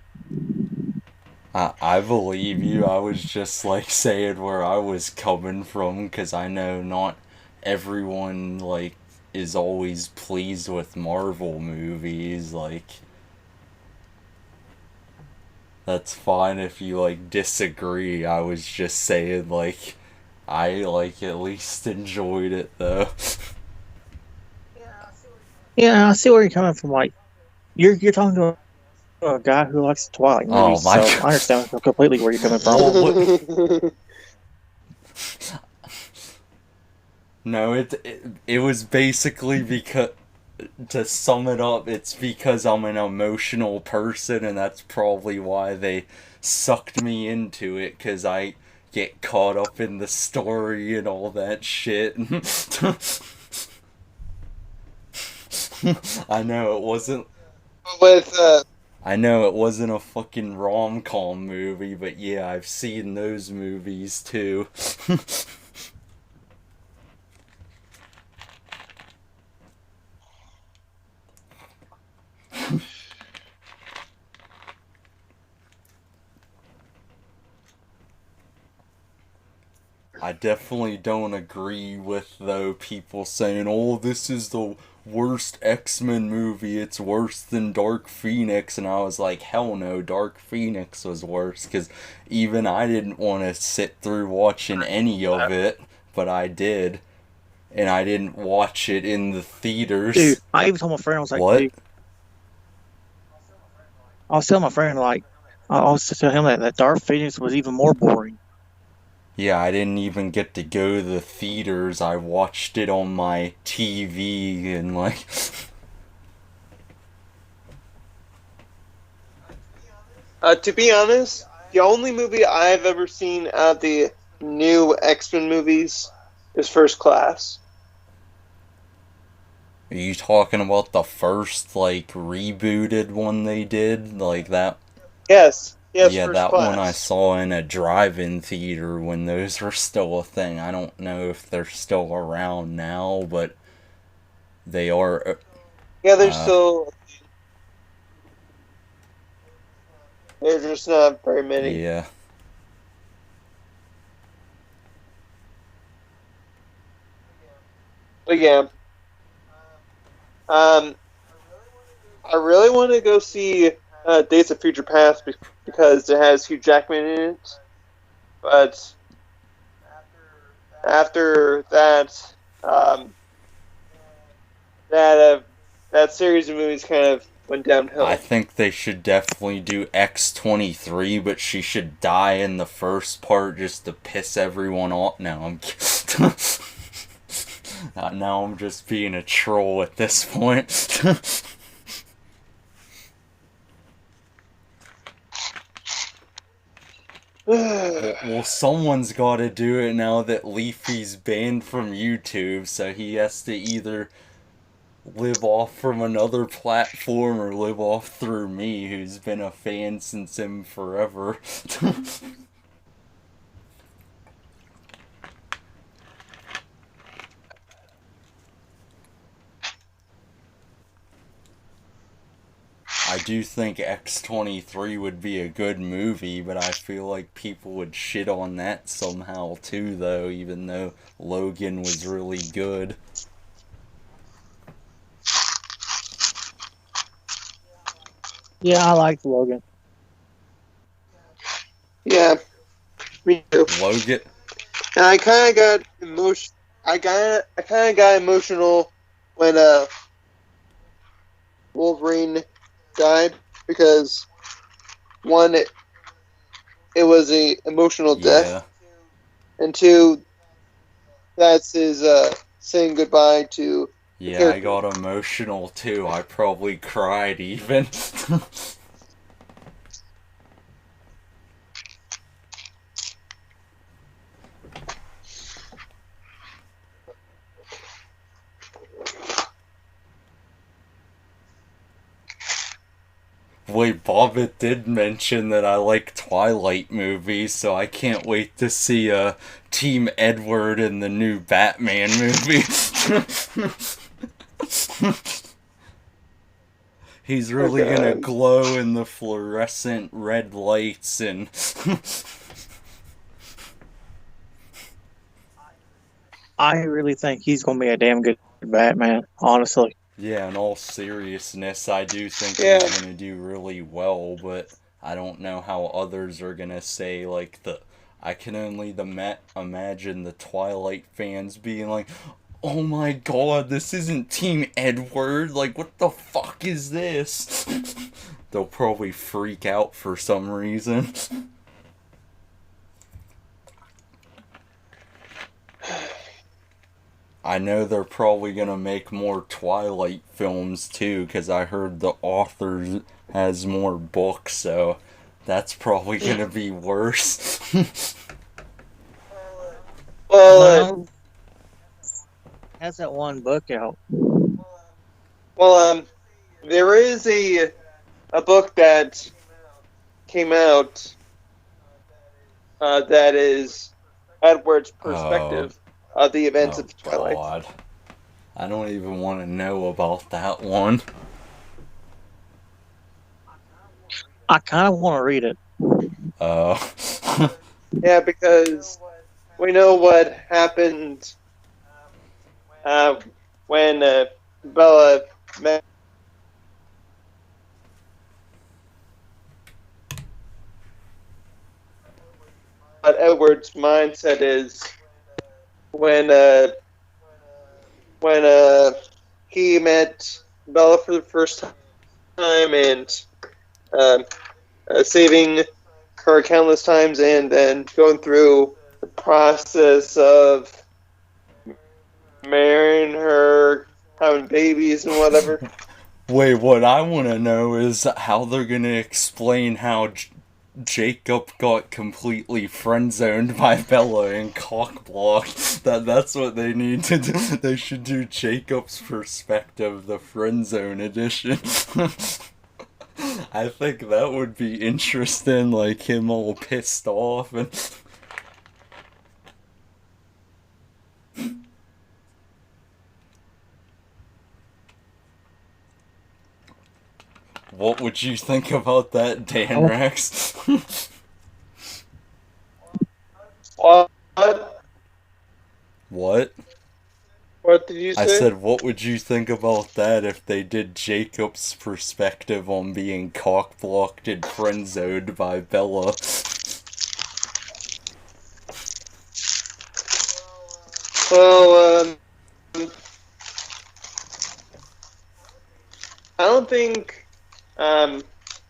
I believe you. I was just like saying where I was coming from, because I know not everyone like is always pleased with Marvel movies. Like, that's fine if you like disagree. I was just saying like I like at least enjoyed it though. yeah, I see where you're coming from. Like, you're talking to a guy who likes Twilight Oh movies, my so god. I understand completely where you're coming from. Well, what? No, it was basically because, to sum it up, it's because I'm an emotional person, and that's probably why they sucked me into it, because I get caught up in the story and all that shit. I know it wasn't. With I know it wasn't a fucking rom-com movie, but yeah, I've seen those movies too. I definitely don't agree with, though, people saying, oh, this is the worst X-Men movie, it's worse than Dark Phoenix, and I was like, hell no, Dark Phoenix was worse, because even I didn't want to sit through watching any of it, but I did, and I didn't watch it in the Dude, theaters. I even told my friend, I was like, What? dude, I was telling my friend, like, I was telling him that Dark Phoenix was even more boring. Yeah, I didn't even get to go to the theaters. I watched it on my TV and like to be honest, the only movie I've ever seen out of the new X-Men movies is First Class. Are you talking about the first like rebooted one they did? Like that? Yes, Yeah, First that one I Class. saw in a drive-in theater when those were still a thing. I don't know if they're still around now, but they are. Yeah, there's Uh, still there's just not very many. yeah. But yeah, I really want to go see Days of Future Past because it has Hugh Jackman in it. But after that, that series of movies kind of went downhill. I think they should definitely do X-23, but she should die in the first part just to piss everyone off. No, now I'm just being a troll at this point. Well, someone's got to do it now that Leafy's banned from YouTube, so he has to either live off from another platform or live off through me, who's been a fan since him forever. I do think X-23 would be a good movie, but I feel like people would shit on that somehow too, though, even though Logan was really good. Yeah, I like Logan. Yeah, me too. Logan. And I kind of got emotional. I kind of got emotional when Wolverine died because one, it was a emotional death, and two, that's his saying goodbye to. Yeah, I got emotional too. I probably cried even. Wait, Bobbitt did mention that I like Twilight movies, so I can't wait to see Team Edward in the new Batman movie. He's really gonna glow in the fluorescent red lights and... I really think he's going to be a damn good Batman, honestly. Yeah, in all seriousness, I do think he's gonna do really well, but I don't know how others are gonna say, like, I can only imagine the Twilight fans being like, oh my god, this isn't Team Edward, like, what the fuck is this? They'll probably freak out for some reason. I know they're probably gonna make more Twilight films too, because I heard the author has more books, so that's probably gonna be worse. Well, has that one book out? Well, there is a book that came out that is Edward's perspective of the events of Twilight. God. I don't even want to know about that one. I kind of want to read it. Yeah, because we know what happened when Bella met. What Edward's mindset is when he met Bella for the first time and saving her countless times, and then going through the process of marrying her, having babies and whatever. Wait, what I want to know is how they're going to explain how Jacob got completely friend-zoned by Bella and cock-blocked. That's what they need to do. They should do Jacob's perspective, the friend-zone edition. I think that would be interesting, like him all pissed off and... What would you think about that, Dan Rex? What? What? What did you I say? said, what would you think about that if they did Jacob's perspective on being cock-blocked and friend-zoned by Bella? Well, I don't think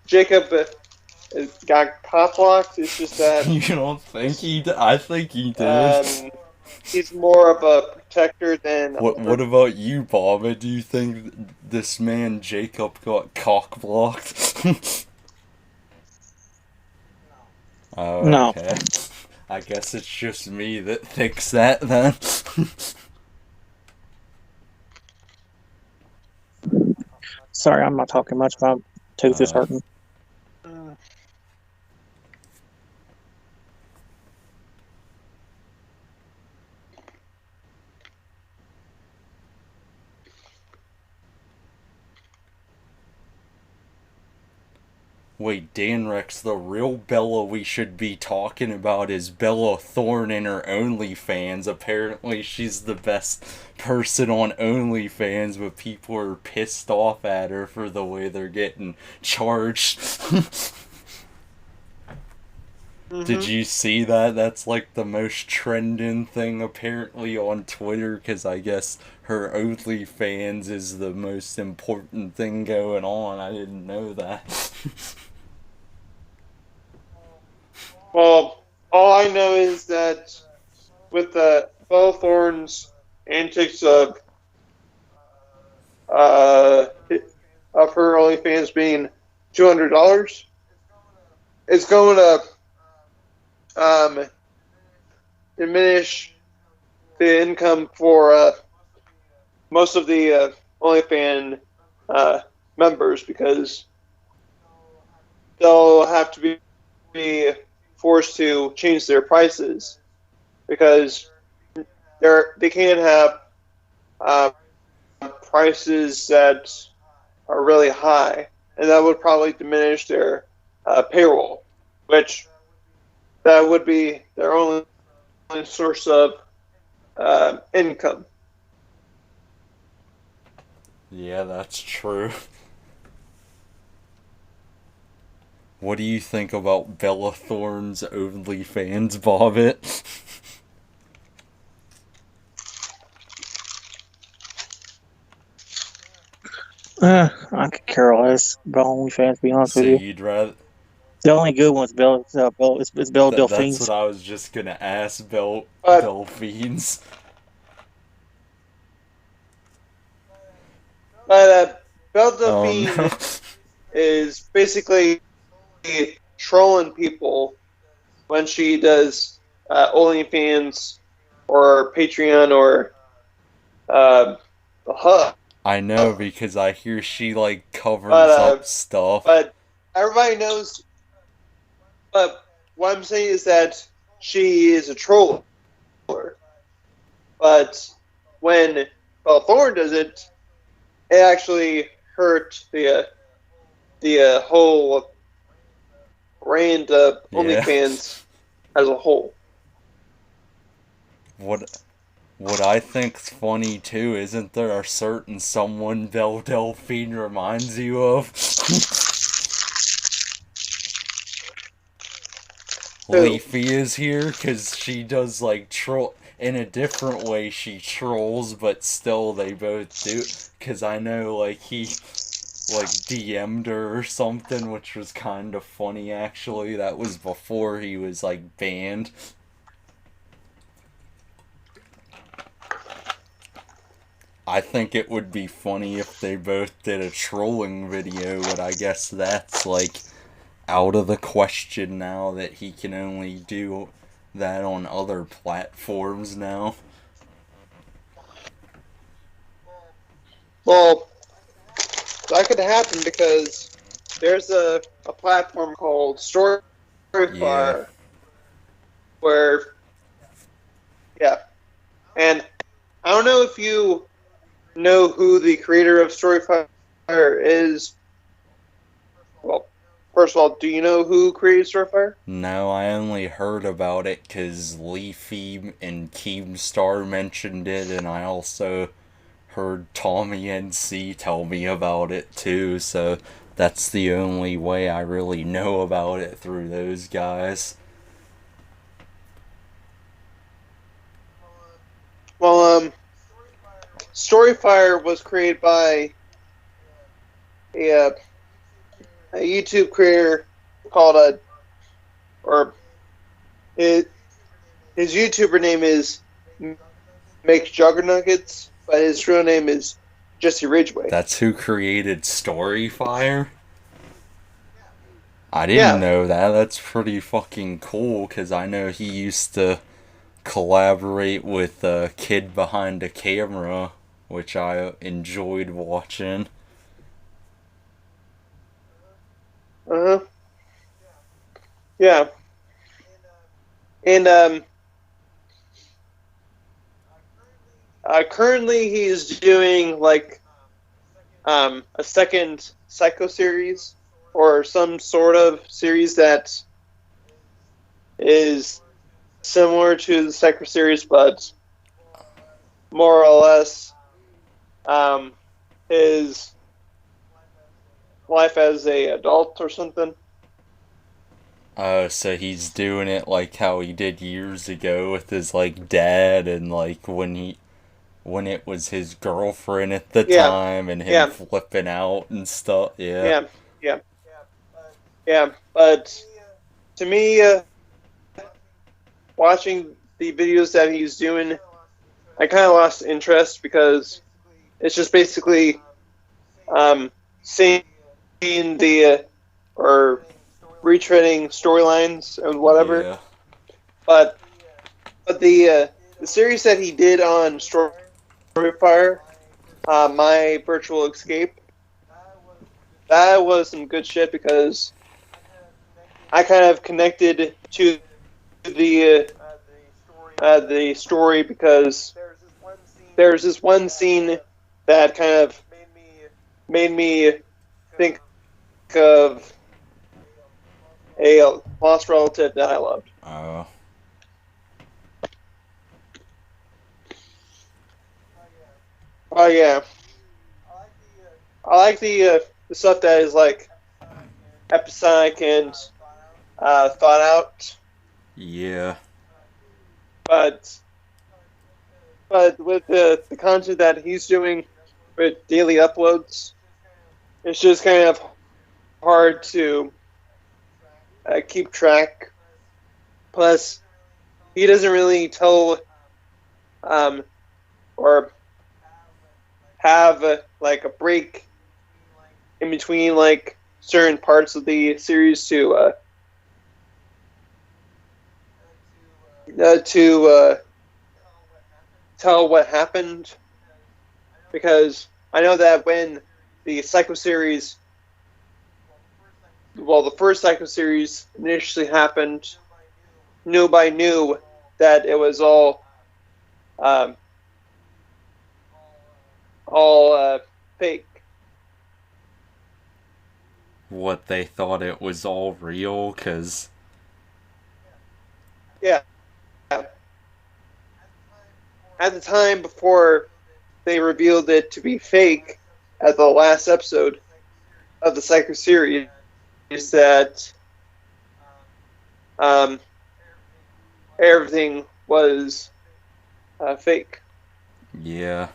Jacob got cop blocked. It's just that You don't think he did? I think he did. he's more of a protector than What about you, Bobbitt? Do you think this man Jacob got cock-blocked? Oh, No. okay. I guess it's just me that thinks that then. Sorry, I'm not talking much. My tooth is hurting. Wait, Dan Rex, the real Bella we should be talking about is Bella Thorne and her OnlyFans. Apparently, she's the best person on OnlyFans, but people are pissed off at her for the way they're getting charged. Did you see that? That's like the most trending thing apparently on Twitter, because I guess her OnlyFans is the most important thing going on. I didn't know that. Well, all I know is that with the Bella Thorne's antics of her OnlyFans being $200, it's going to diminish the income for most of the OnlyFans members, because they'll have to be forced to change their prices, because they can't have prices that are really high, and that would probably diminish their payroll, which that would be their only source of income. Yeah, that's true. What do you think about Bella Thorne's OnlyFans, Bobbitt? I could care less about OnlyFans, to be honest So with you. you'd rather... The only good one's Bella That's Delphine's. what I was just gonna ask, But Delphines. Belle Delphine No. is basically trolling people when she does OnlyFans or Patreon or the Hub. I know, because I hear she, like, covers But, up stuff. But everybody knows. But what I'm saying is that she is a troller. But when Bella Thorne does it, it actually hurt the whole brand of OnlyFans as a whole. What I think's funny too, isn't there a certain someone Belle Delphine reminds you of? Leafy is here, because she does like troll in a different way. She trolls, but still they both do. Because I know like he like DM'd her or something, which was kind of funny actually. That was before he was like banned. I think it would be funny if they both did a trolling video, but I guess that's like out of the question now that he can only do that on other platforms now. Well, that could happen because there's a platform called Storyfire where, and I don't know if you know who the creator of Storyfire is. Well, first of all, do you know who created Starfire? No, I only heard about it because Leafy and Keemstar mentioned it, and I also heard Tommy NC tell me about it too, so that's the only way I really know about it, through those guys. Well, Storyfire was created by a YouTube creator called his YouTuber name is Makes Juggernuggets, but his real name is Jesse Ridgway. That's who created Storyfire? I Yeah. didn't know that. That's pretty fucking cool, because I know he used to collaborate with a kid behind a camera, which I enjoyed watching. Uh huh. Yeah. And currently he's doing like a second Psycho series or some sort of series that is similar to the Psycho series, but more or less his life as a adult or something. So he's doing it like how he did years ago with his like dad, and like when it was his girlfriend at the Yeah. time, and him Yeah. flipping out and stuff. Yeah. Yeah. But to me, watching the videos that he's doing, I kind of lost interest because it's just basically seeing the or retreading storylines and whatever. Yeah. But the series that he did on Storyfire, My Virtual Escape, that was some good shit because I kind of connected to the story because there's this one scene that kind of made me think of a lost relative that I loved. Oh. Oh yeah, I like the stuff that is like episodic and thought out, Yeah. but with the content that he's doing with daily uploads, it's just kind of hard to keep track. Plus, he doesn't really tell or have like a break in between like certain parts of the series to tell what happened, because I know that when the Psycho series, well, the first Psycho series initially happened, nobody knew that it was all fake. What, they thought it was all real? Cause Yeah. At the time before they revealed it to be fake, at the last episode of the Psycho series, that everything was fake. yeah.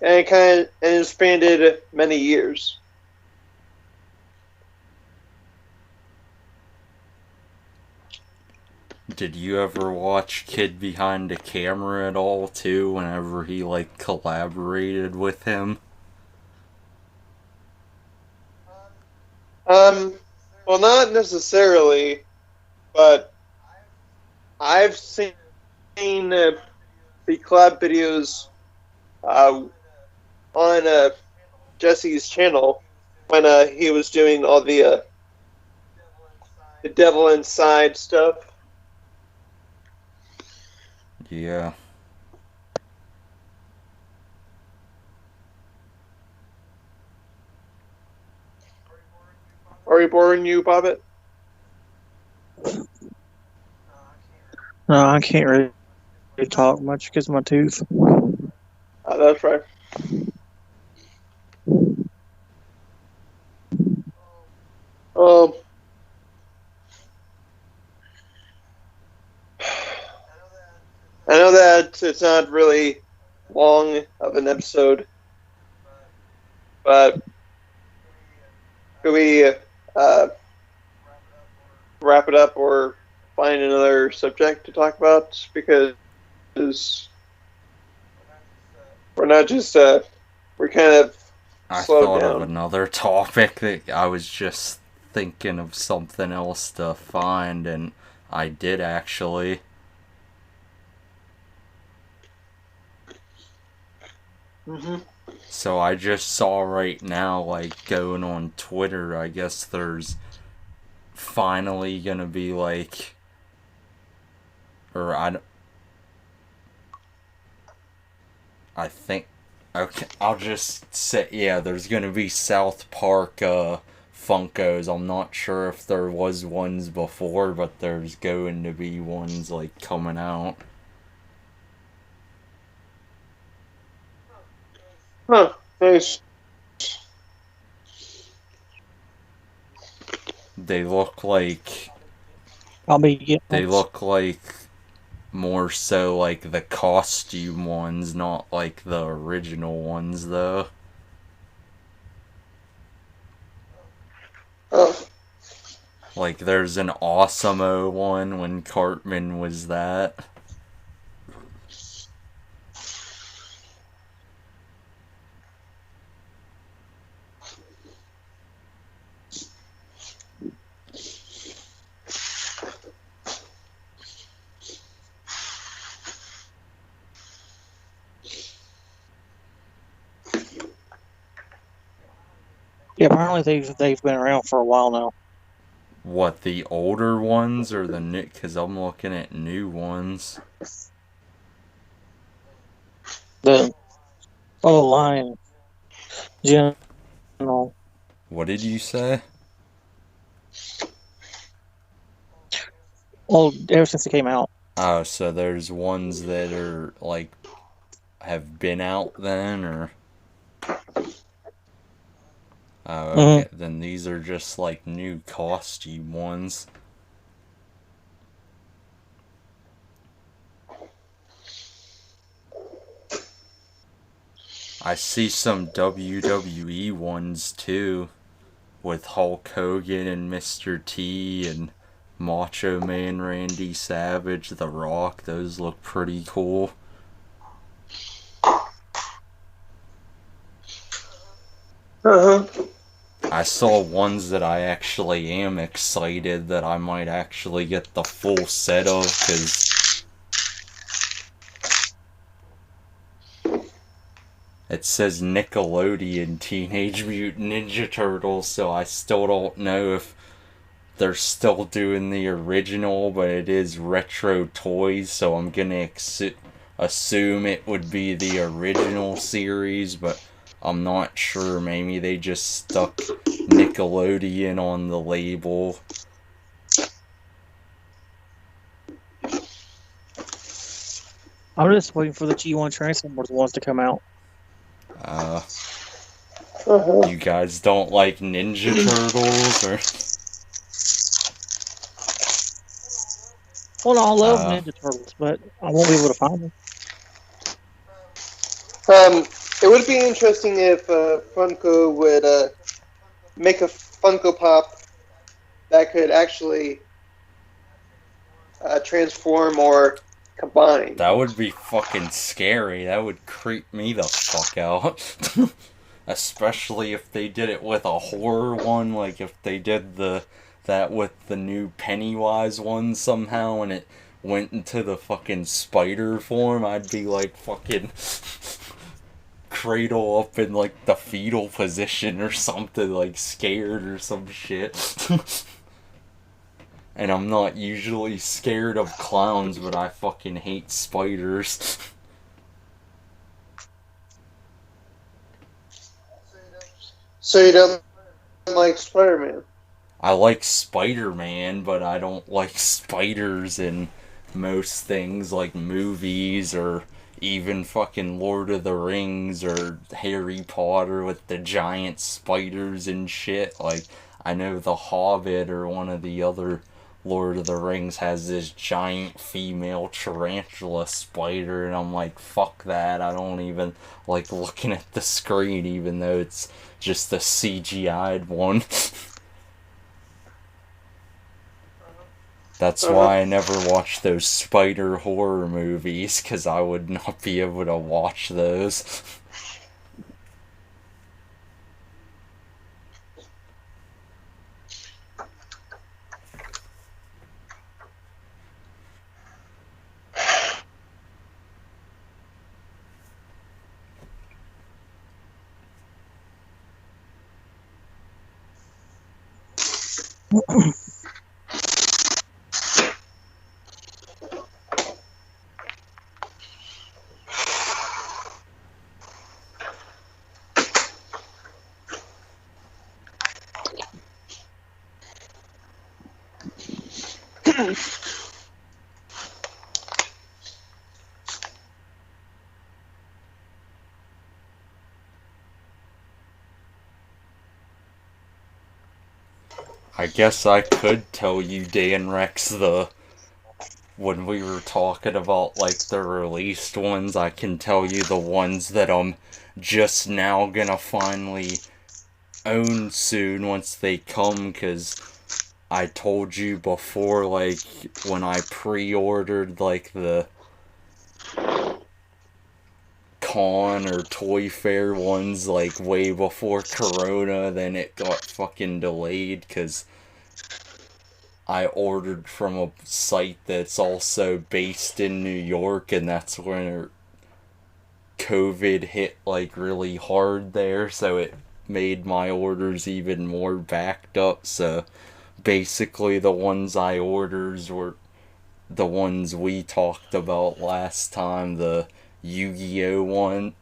And it spanned many years. Did you ever watch Kid Behind the Camera at all too, whenever he like collaborated with him? Well, not necessarily, but I've seen the collab videos on Jesse's channel when he was doing all the Devil Inside stuff. Yeah. Are we boring you, Bobbitt? No, I can't really talk much because of my tooth. That's right. Um, I know that it's not really long of an episode, but could we wrap it up or find another subject to talk about? Because we're not just we're kind of I slowed thought of down. another topic that I was just thinking of something else to find, and I did actually. Mm-hmm. So I just saw right now, like, going on Twitter, I guess there's finally gonna be, like, or I think, okay, I'll just say, yeah, there's gonna be South Park, Funkos. I'm not sure if there was ones before, but there's going to be ones, like, coming out. Huh. Nice. They look like, I'll be getting they look like more so like the costume ones, not like the original ones, though. Oh. Like, there's an Awesome-O one when Cartman was that. Yeah, apparently they've been around for a while now. What, the older ones or the new? Because I'm looking at new ones. The line general. What did you say? Well, ever since it came out. Oh, so there's ones that are, like, have been out then, or? Oh, okay. Then these are just, like, new costume ones. I see some WWE ones, too, with Hulk Hogan and Mr. T and Macho Man Randy Savage, The Rock. Those look pretty cool. Uh-huh. I saw ones that I actually am excited that I might actually get the full set of, because it says Nickelodeon Teenage Mutant Ninja Turtles, so I still don't know if they're still doing the original, but it is retro toys, so I'm gonna assume it would be the original series, but I'm not sure. Maybe they just stuck Nickelodeon on the label. I'm just waiting for the G1 Transformers ones to come out. You guys don't like Ninja Turtles, or? Well, I love Ninja Turtles, but I won't be able to find them. It would be interesting if Funko would make a Funko Pop that could actually transform or combine. That would be fucking scary. That would creep me the fuck out. Especially if they did it with a horror one, like if they did that with the new Pennywise one somehow and it went into the fucking spider form, I'd be like fucking cradle up in like the fetal position or something, like scared or some shit. And I'm not usually scared of clowns, but I fucking hate spiders. So you don't like Spider-Man? I like Spider-Man, but I don't like spiders in most things like movies or even fucking Lord of the Rings or Harry Potter with the giant spiders and shit. Like, I know The Hobbit or one of the other Lord of the Rings has this giant female tarantula spider, and I'm like, fuck that. I don't even like looking at the screen, even though it's just a CGI'd one. That's why I never watch those spider horror movies, because I would not be able to watch those. I guess I could tell you, Dan Rex, when we were talking about like the released ones, I can tell you the ones that I'm just now gonna finally own soon once they come, because I told you before, like, when I pre-ordered like the con or toy fair ones like way before Corona, then it got fucking delayed because I ordered from a site that's also based in New York, and that's when COVID hit like really hard there, so it made my orders even more backed up. So basically the ones I ordered were the ones we talked about last time, the Yu-Gi-Oh one.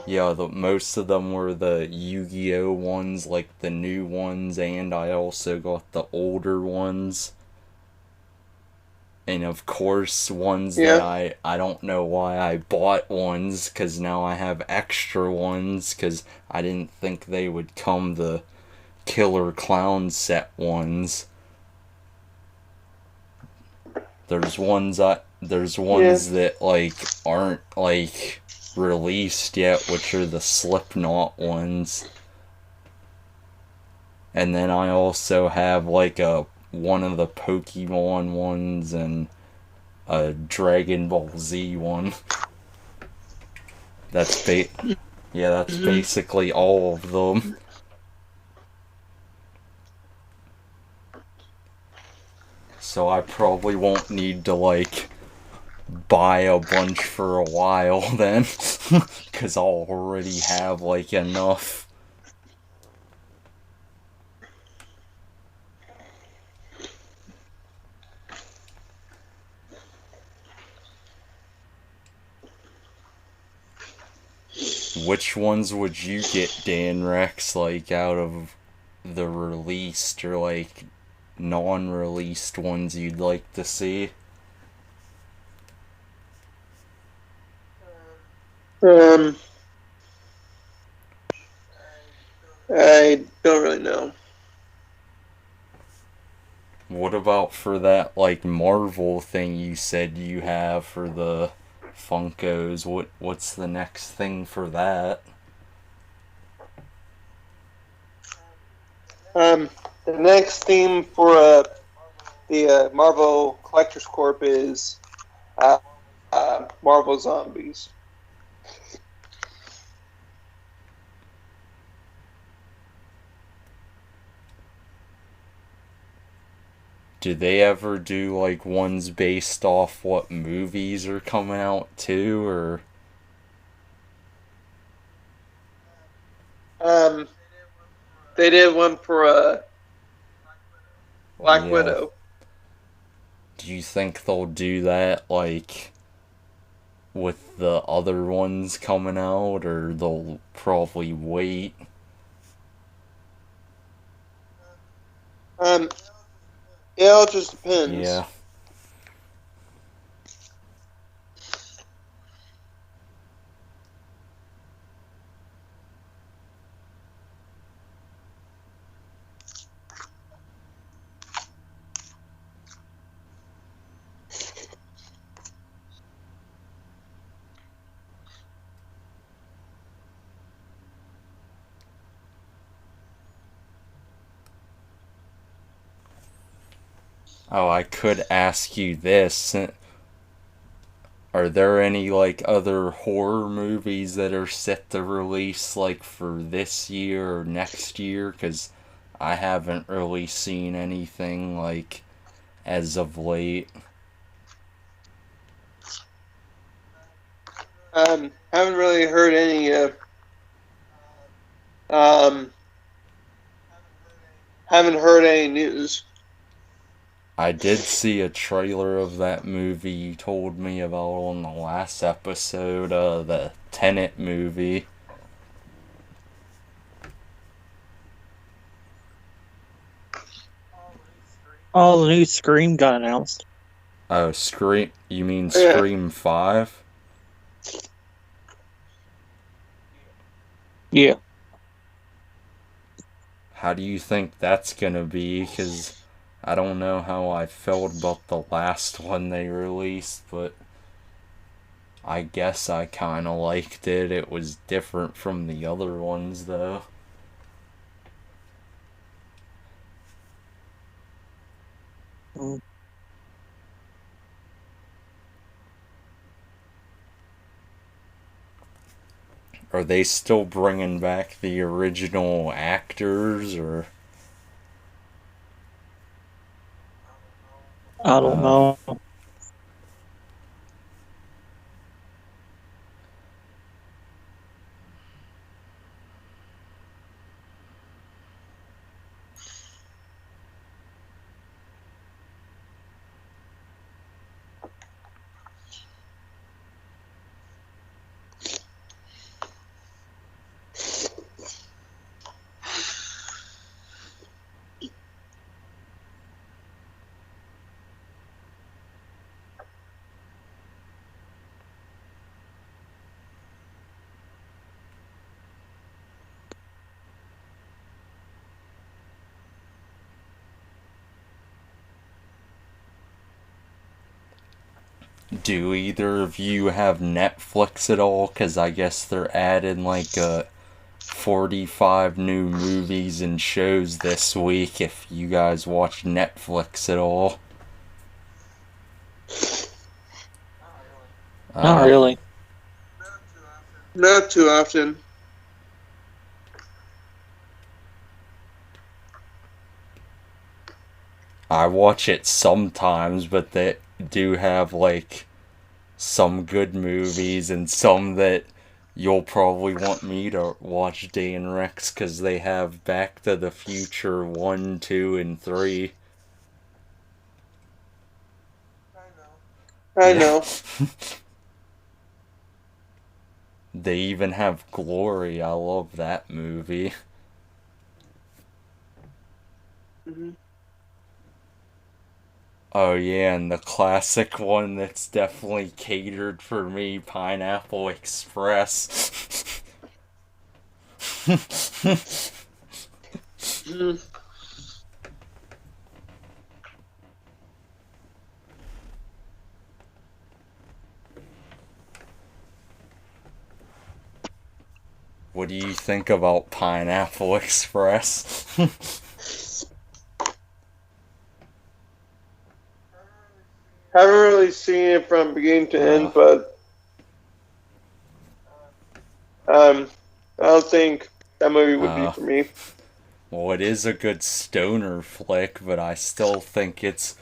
Yeah, most of them were the Yu-Gi-Oh ones, like the new ones, and I also got the older ones. And of course, ones that I don't know why I bought ones, because now I have extra ones, because I didn't think they would come the Killer Clown set ones. There's ones that like aren't like released yet, which are the Slipknot ones. And then I also have like one of the Pokemon ones and a Dragon Ball Z one. That's basically all of them. So I probably won't need to like buy a bunch for a while then, because I'll already have like enough. Which ones would you get, Dan Rex, like out of the released or like non-released ones you'd like to see? I don't really know. What about for that like Marvel thing you said you have for the Funkos? What's the next thing for that? The next theme for the Marvel Collectors Corp is Marvel Zombies. Do they ever do like ones based off what movies are coming out too, or? They did one for Black Widow. Do you think they'll do that like with the other ones coming out, or they'll probably wait? Um, it all just depends. Yeah. Oh, I could ask you this. Are there any like other horror movies that are set to release like for this year or next year? Because I haven't really seen anything like as of late. Haven't really heard any. Um, haven't heard any news. I did see a trailer of that movie you told me about on the last episode, the Tenet movie. Oh, the new Scream got announced. Oh, Scream. You mean Yeah. Scream 5? Yeah. How do you think that's gonna be? Because I don't know how I felt about the last one they released, but I guess I kinda liked it. It was different from the other ones, though. Mm. Are they still bringing back the original actors, or? I don't know. Do either of you have Netflix at all? Because I guess they're adding like 45 new movies and shows this week if you guys watch Netflix at all. Not really. Not too often. I watch it sometimes, but they do have like some good movies and some that you'll probably want me to watch, Dan Rex, because they have Back to the Future 1, 2, and 3. I know. They even have Glory. I love that movie. Mm-hmm. Oh yeah, and the classic one that's definitely catered for me, Pineapple Express. Mm-hmm. What do you think about Pineapple Express? Haven't really seen it from beginning to end, but I don't think that movie would be for me. Well, it is a good stoner flick, but I still think it's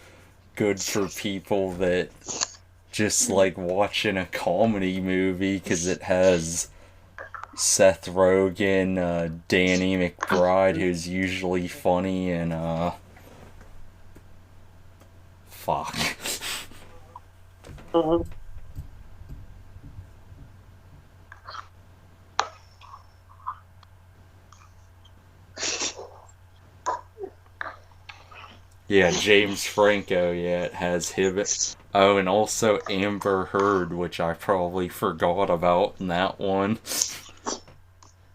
good for people that just like watching a comedy movie because it has Seth Rogen, Danny McBride, who's usually funny, and fuck. Uh-huh. Yeah, James Franco, yeah, it has him. Oh, and also Amber Heard, which I probably forgot about in that one.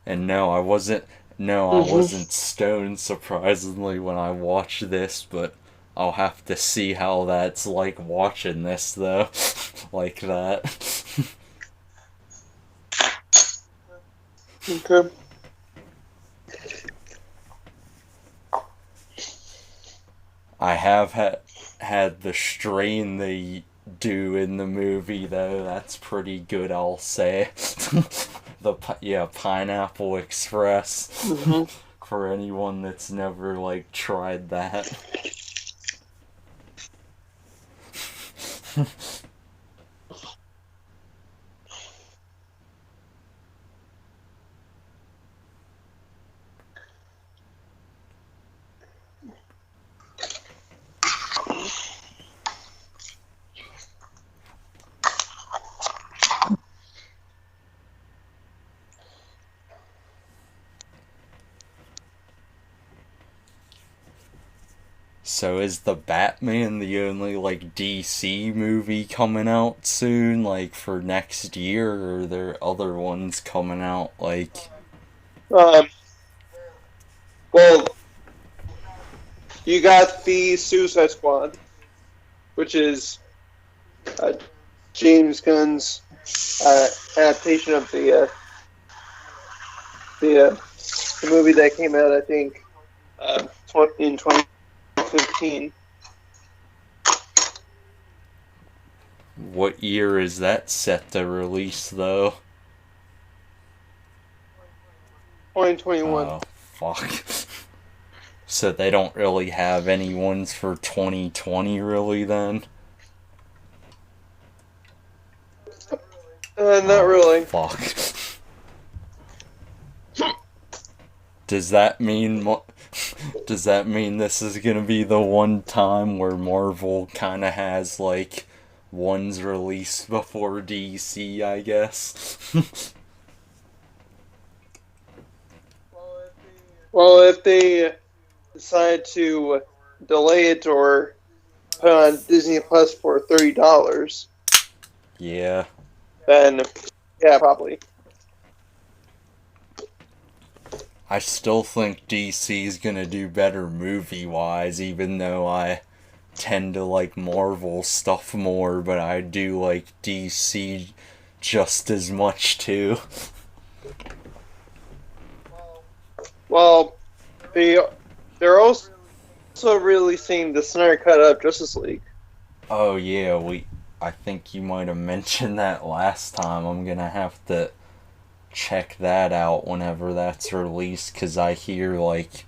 And no, I wasn't. No, I Hmm. wasn't stoned, surprisingly, when I watched this, but I'll have to see how that's like watching this, though. Like that. Okay. I have had the strain they do in the movie, though. That's pretty good, I'll say. Yeah, Pineapple Express. Hmm. For anyone that's never, like, tried that. So is the Batman the only, like, DC movie coming out soon, like, for next year, or are there other ones coming out, like... Um, well, you got the Suicide Squad, which is uh, James Gunn's adaptation of the movie that came out, I think, in 2015. What year is that set to release, though? 2021. Oh, fuck. So they don't really have any ones for 2020, really, then? Not really. Fuck. Does that mean does that mean this is gonna be the one time where Marvel kind of has like ones released before DC? I guess. Well, if they decide to delay it or put on Disney Plus for $30, Yeah. then yeah, probably. I still think DC's gonna do better movie wise, even though I tend to like Marvel stuff more, but I do like DC just as much too. Well, they're also releasing the Snyder Cut of Justice League. Oh yeah, I think you might have mentioned that last time. I'm gonna have to check that out whenever that's released, because I hear like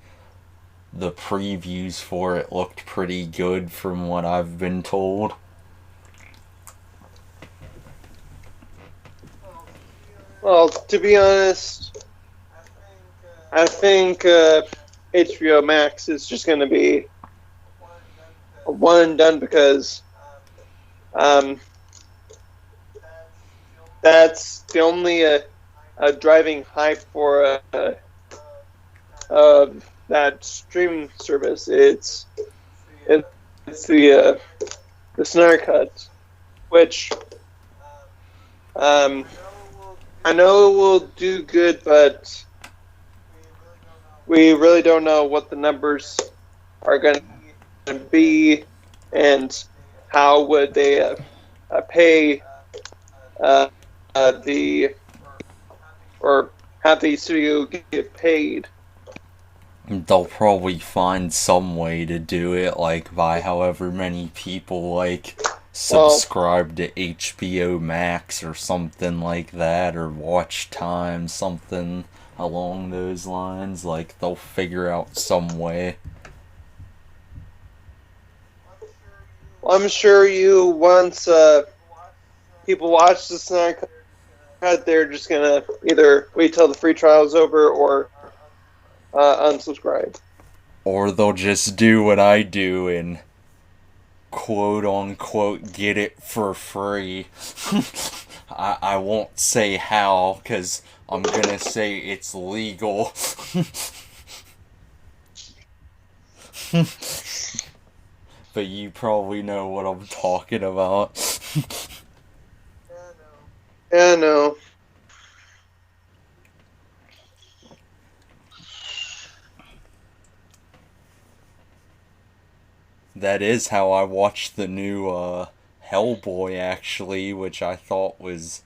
the previews for it looked pretty good from what I've been told. Well, to be honest, I think HBO Max is just going to be a one and done because that's the only driving hype for that streaming service. It's the Snyder Cut, which I know it will do good, but we really don't know what the numbers are going to be and how would they pay the or have the studio get paid. They'll probably find some way to do it, like by however many people like subscribe to HBO Max or something like that, or watch time, something along those lines. Like they'll figure out some way. I'm sure you once people watch the Snyder Cut, they're just gonna either wait till the free trial is over or unsubscribe. Or they'll just do what I do and quote unquote get it for free. I won't say how, because I'm gonna say it's legal. but you probably know what I'm talking about. Yeah, no. That is how I watched the new Hellboy, actually, which I thought was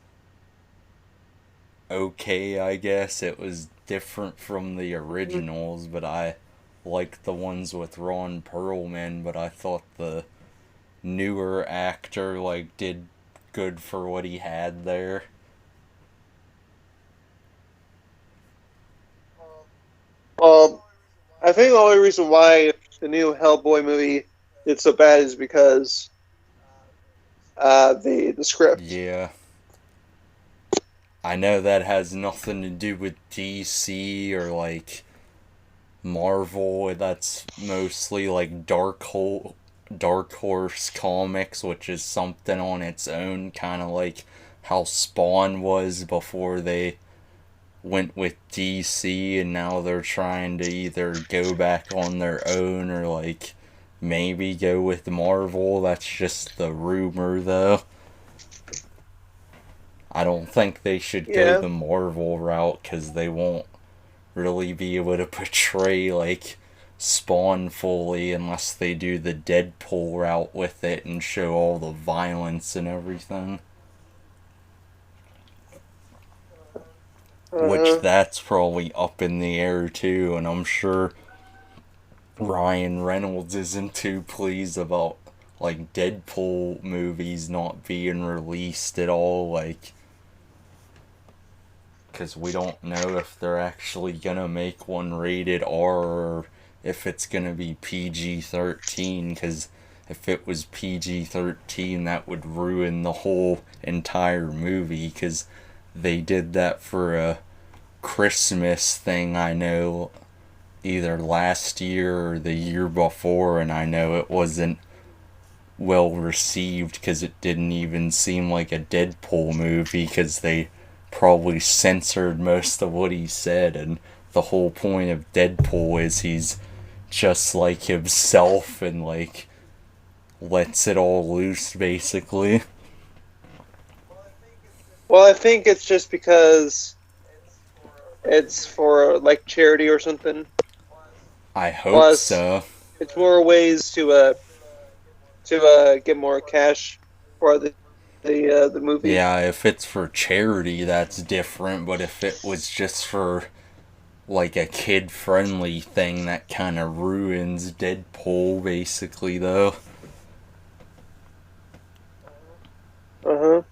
okay, I guess. It was different from the originals, but I liked the ones with Ron Perlman, but I thought the newer actor, like, did good for what he had there. Well, I think the only reason why the new Hellboy movie did so bad is because the script. Yeah. I know that has nothing to do with DC or, like, Marvel. That's mostly, like, Dark Horse Comics, which is something on its own, kind of like how Spawn was before they went with DC, and now they're trying to either go back on their own or, like, maybe go with Marvel. That's just the rumor, though. I don't think they should go Yeah. the Marvel route because they won't really be able to portray, like, Spawn fully unless they do the Deadpool route with it and show all the violence and everything. Which Uh-huh. that's probably up in the air too, and I'm sure Ryan Reynolds isn't too pleased about, like, Deadpool movies not being released at all, like, because we don't know if they're actually gonna make one rated R or if it's gonna be PG-13, because if it was PG-13 that would ruin the whole entire movie, because they did that for a Christmas thing, I know, either last year or the year before, and I know it wasn't well received because it didn't even seem like a Deadpool movie because they probably censored most of what he said, and the whole point of Deadpool is he's just like himself and, like, lets it all loose basically. Well, I think it's just because it's for like charity or something. I hope Plus, so. it's more ways to get more cash for the movie. Yeah, if it's for charity that's different, but if it was just for, like, a kid friendly thing, that kind of ruins Deadpool basically though. Uh-huh.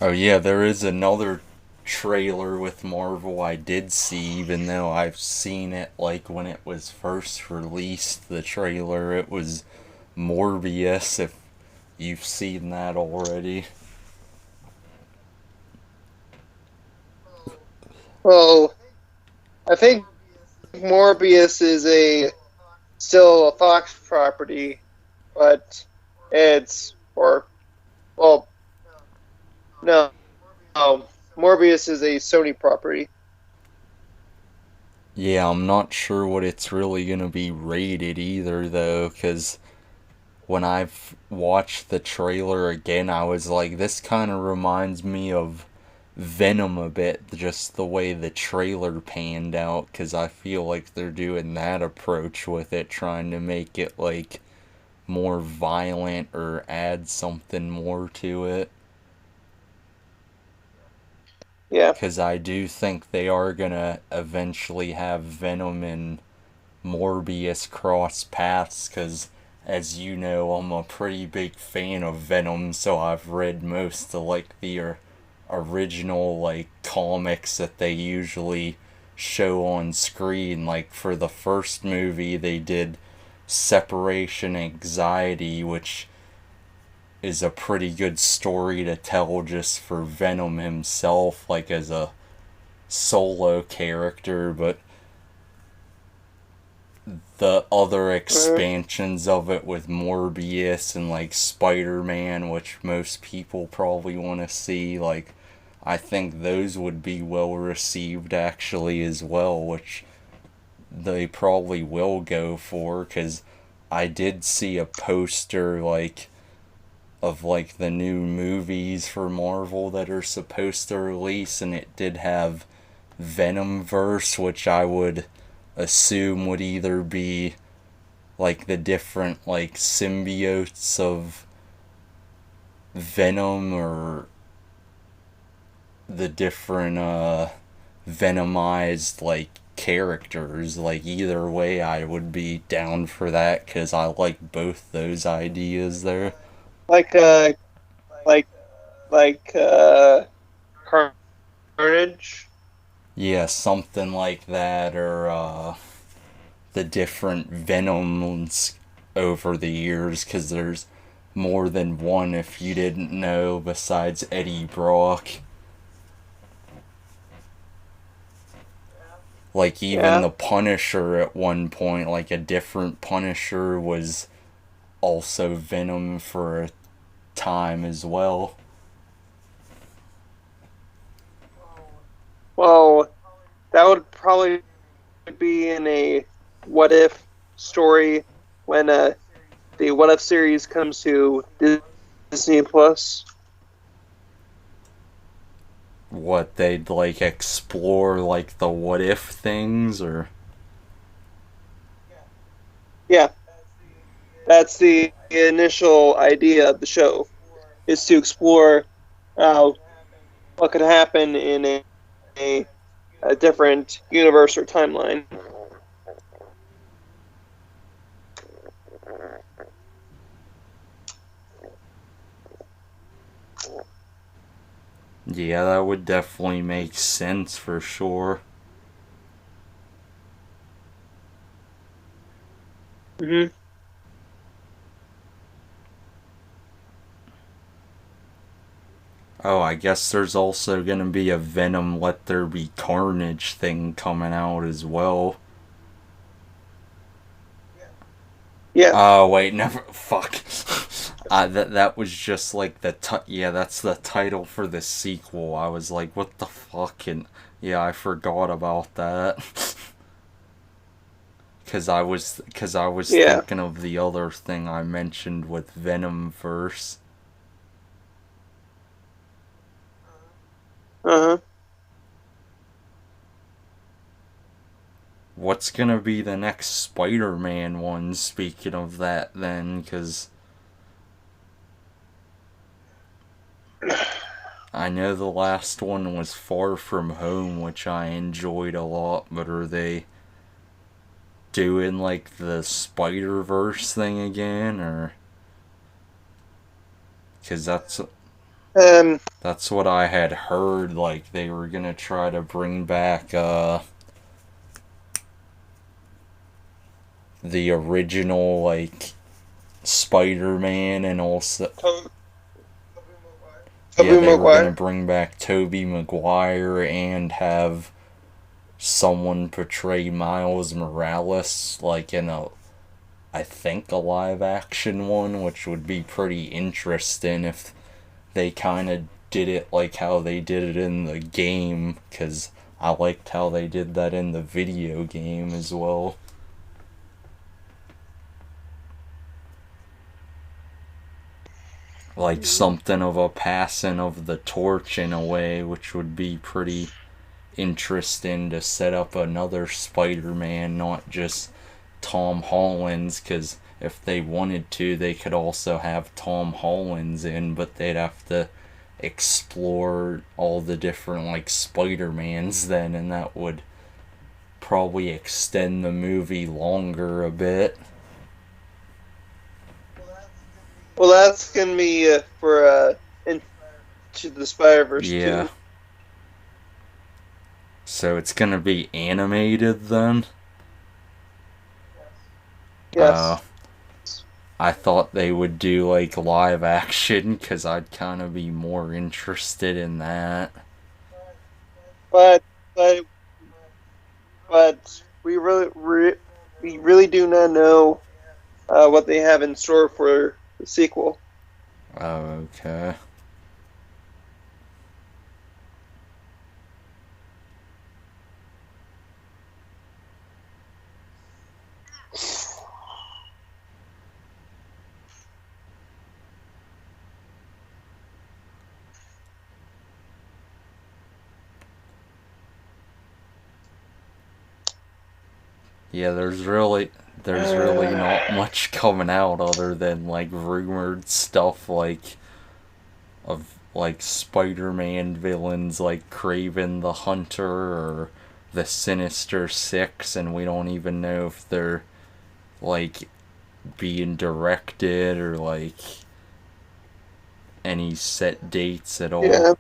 Oh yeah, there is another trailer with Marvel I did see, even though I've seen it, like, when it was first released, the trailer. It was Morbius, if you've seen that already. Well, I think Morbius is still a Fox property, but it's or well, no, Morbius is a Sony property. Yeah, I'm not sure what it's really gonna be rated either, though, because when I've watched the trailer again, I was like, this kind of reminds me of Venom a bit, just the way the trailer panned out, because I feel like they're doing that approach with it, trying to make it, like, more violent or add something more to it. Yeah. Because I do think they are gonna eventually have Venom and Morbius cross paths, because as you know, I'm a pretty big fan of Venom, so I've read most of, like, the original, like, comics that they usually show on screen. Like, for the first movie they did Separation Anxiety, which is a pretty good story to tell just for Venom himself, like, as a solo character, but the other Uh-huh. expansions of it with Morbius and, like, Spider-Man, which most people probably want to see, like, I think those would be well received actually as well, which they probably will go for, because I did see a poster like of like the new movies for Marvel that are supposed to release, and it did have Venomverse, which I would assume would either be like the different like symbiotes of Venom, or the different venomized like characters. Like either way I would be down for that, because I like both those ideas there. Like like like Carnage. Yeah, something like that, or the different Venoms over the years, because there's more than one, if you didn't know, besides Eddie Brock. Like even Yeah. the Punisher at one point, like a different Punisher was also Venom for a time as well. Well, that would probably be in a what if story when the What If series comes to Disney Plus. What, they'd like explore like the what if things, or Yeah, that's the initial idea of the show, is to explore uh, what could happen in a, a different universe or timeline. yeah, that would definitely make sense for sure. Hmm. Oh, I guess there's also gonna be a Venom Let There Be Carnage thing coming out as well. Yeah. Oh wait, never. Fuck. That was just like yeah, that's the title for the sequel. I was like, what the fuck? And yeah, I forgot about that. Cause I was Yeah. thinking of the other thing I mentioned with Venomverse. Uh huh. What's gonna be the next Spider-Man one? Speaking of that, then, cause I know the last one was Far From Home, which I enjoyed a lot, but are they doing like the Spider-Verse thing again, or because Um. that's what I had heard, like they were gonna try to bring back the original like Spider-Man, and also yeah, Tobey they were gonna Maguire. bring back Tobey Maguire and have someone portray Miles Morales like in a, I think, a live action one, which would be pretty interesting if they kind of did it like how they did it in the game, because I liked how they did that in the video game as well. Like something of a passing of the torch in a way, which would be pretty interesting to set up another Spider-Man, not just Tom Holland's, because if they wanted to, they could also have Tom Holland's in, but they'd have to explore all the different like Spider-Mans then, and that would probably extend the movie longer a bit. Well, that's gonna be for Into the Spider-Verse Yeah. 2. So it's gonna be animated then? Uh, Yes. I thought they would do like live action, because I'd kind of be more interested in that. But but but we really do not know what they have in store for the sequel. Oh, okay. Yeah, there's really not much coming out other than like rumored stuff like of like Spider-Man villains like Kraven the Hunter or the Sinister Six, and we don't even know if they're like being directed or like any set dates at all. Yeah.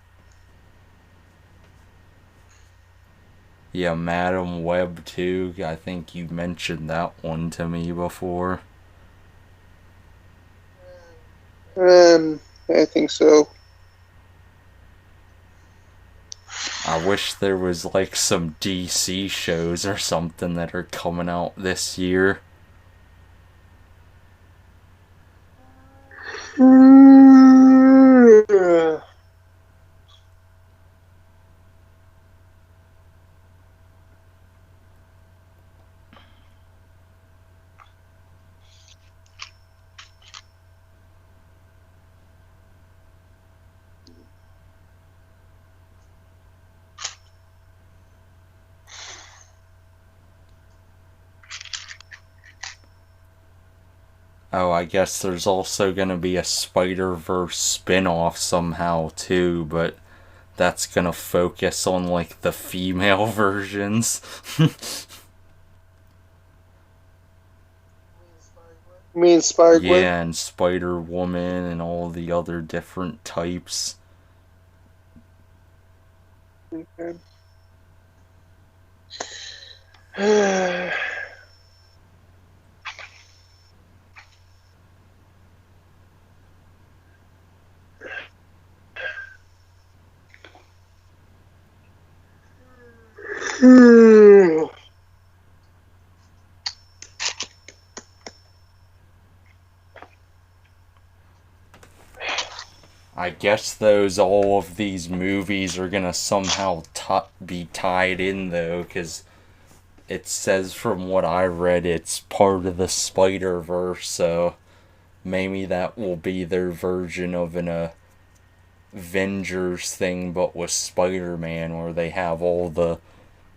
Yeah, Madam Web too. I think you mentioned that one to me before. I think so. I wish there was like some DC shows or something that are coming out this year. Oh, I guess there's also gonna be a Spider-Verse spin-off somehow too, but that's gonna focus on like the female versions. Me inspired Gwen. Yeah, and Spider-Woman and all the other different types. Okay. I guess all of these movies are gonna somehow be tied in though, because it says from what I read it's part of the Spider-Verse, so maybe that will be their version of an Avengers thing, but with Spider-Man, where they have all the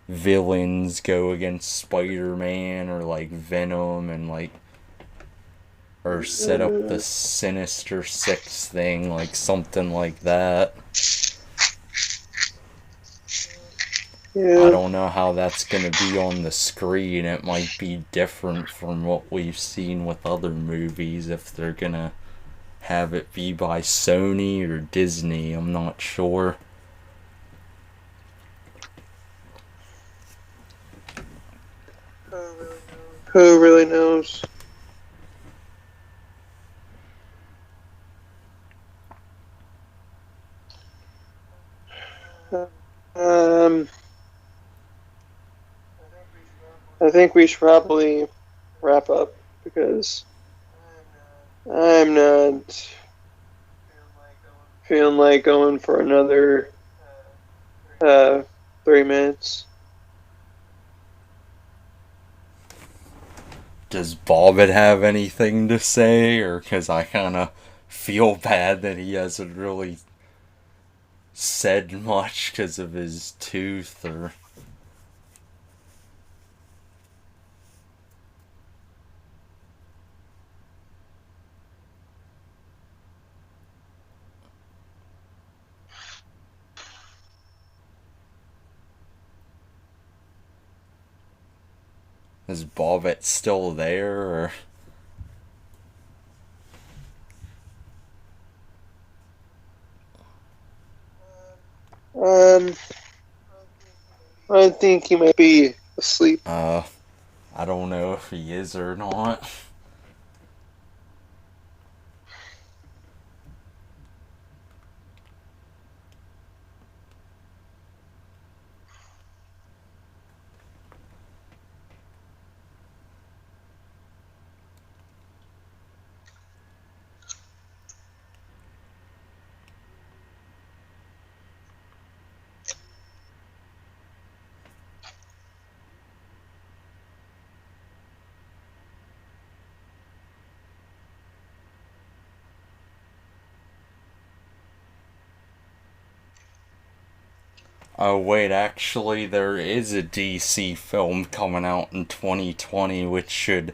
villains go against Spider-Man, or like Venom, and like, or set up the Sinister Six thing, like something like that. I Yeah. don't know how that's gonna be on the screen. It might be different from what we've seen with other movies if they're gonna have it be by Sony or Disney. I'm not sure. Who really knows? Um, I think we should probably wrap up because I'm not feeling like going for another 3 minutes. Does Bobbitt have anything to say? Or because I kind of feel bad that he hasn't really said much because of his tooth, or is Bobbitt still there? Or Um, I think he might be asleep. I don't know if he is or not. Oh wait, actually there is a DC film coming out in 2020 which should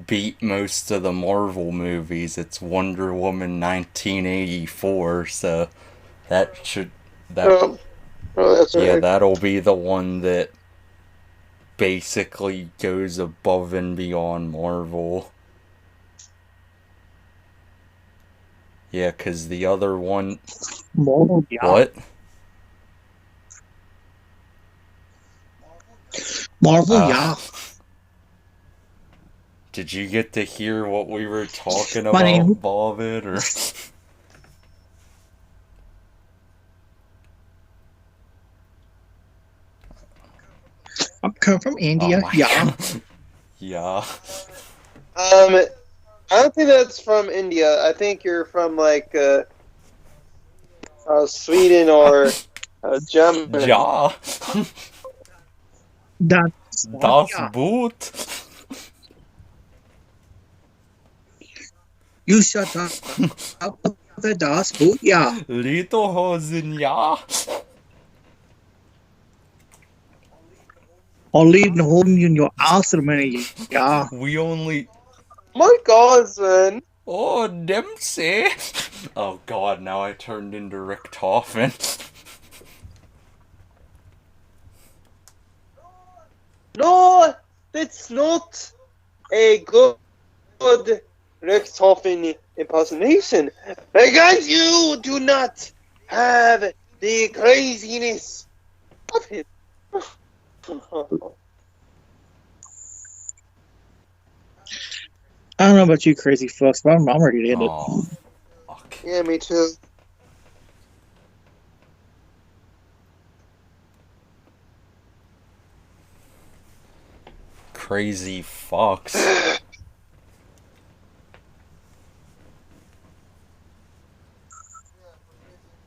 beat most of the Marvel movies. It's Wonder Woman 1984, so that should that Oh, oh, that's yeah, right. that'll be the one that basically goes above and beyond Marvel. Yeah, 'cause the other one Marvel, yeah. what? Marvel, Uh, yeah. did you get to hear what we were talking My name, about, Bobbitt, or I'm coming from oh India, my yeah. god. Yeah. I don't think that's from India. I think you're from like Sweden or Germany. Ja. That's Das yeah. Boot. You shut up. The Das Boot, yeah. Lederhosen, ja. I'll leave the hole in your ass in a minute, yeah. We only. My cousin. Oh, Dempsey. Oh god, now I turned into Rick Toffin. No, that's not a good Richthofen impersonation because you do not have the craziness of him. I don't know about you crazy fucks, but I'm ready to end it. Oh, fuck. Yeah, me too. Crazy fucks.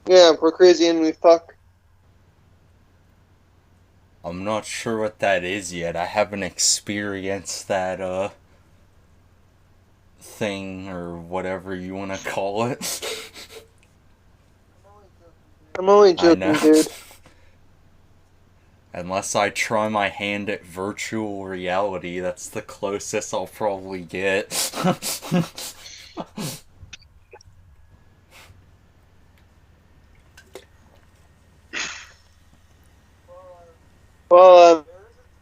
Yeah, we're crazy and we fuck. I'm not sure what that is yet. I haven't experienced that, thing, or whatever you want to call it. I'm only I joking, know. dude. Unless I try my hand at virtual reality, that's the closest I'll probably get. Well,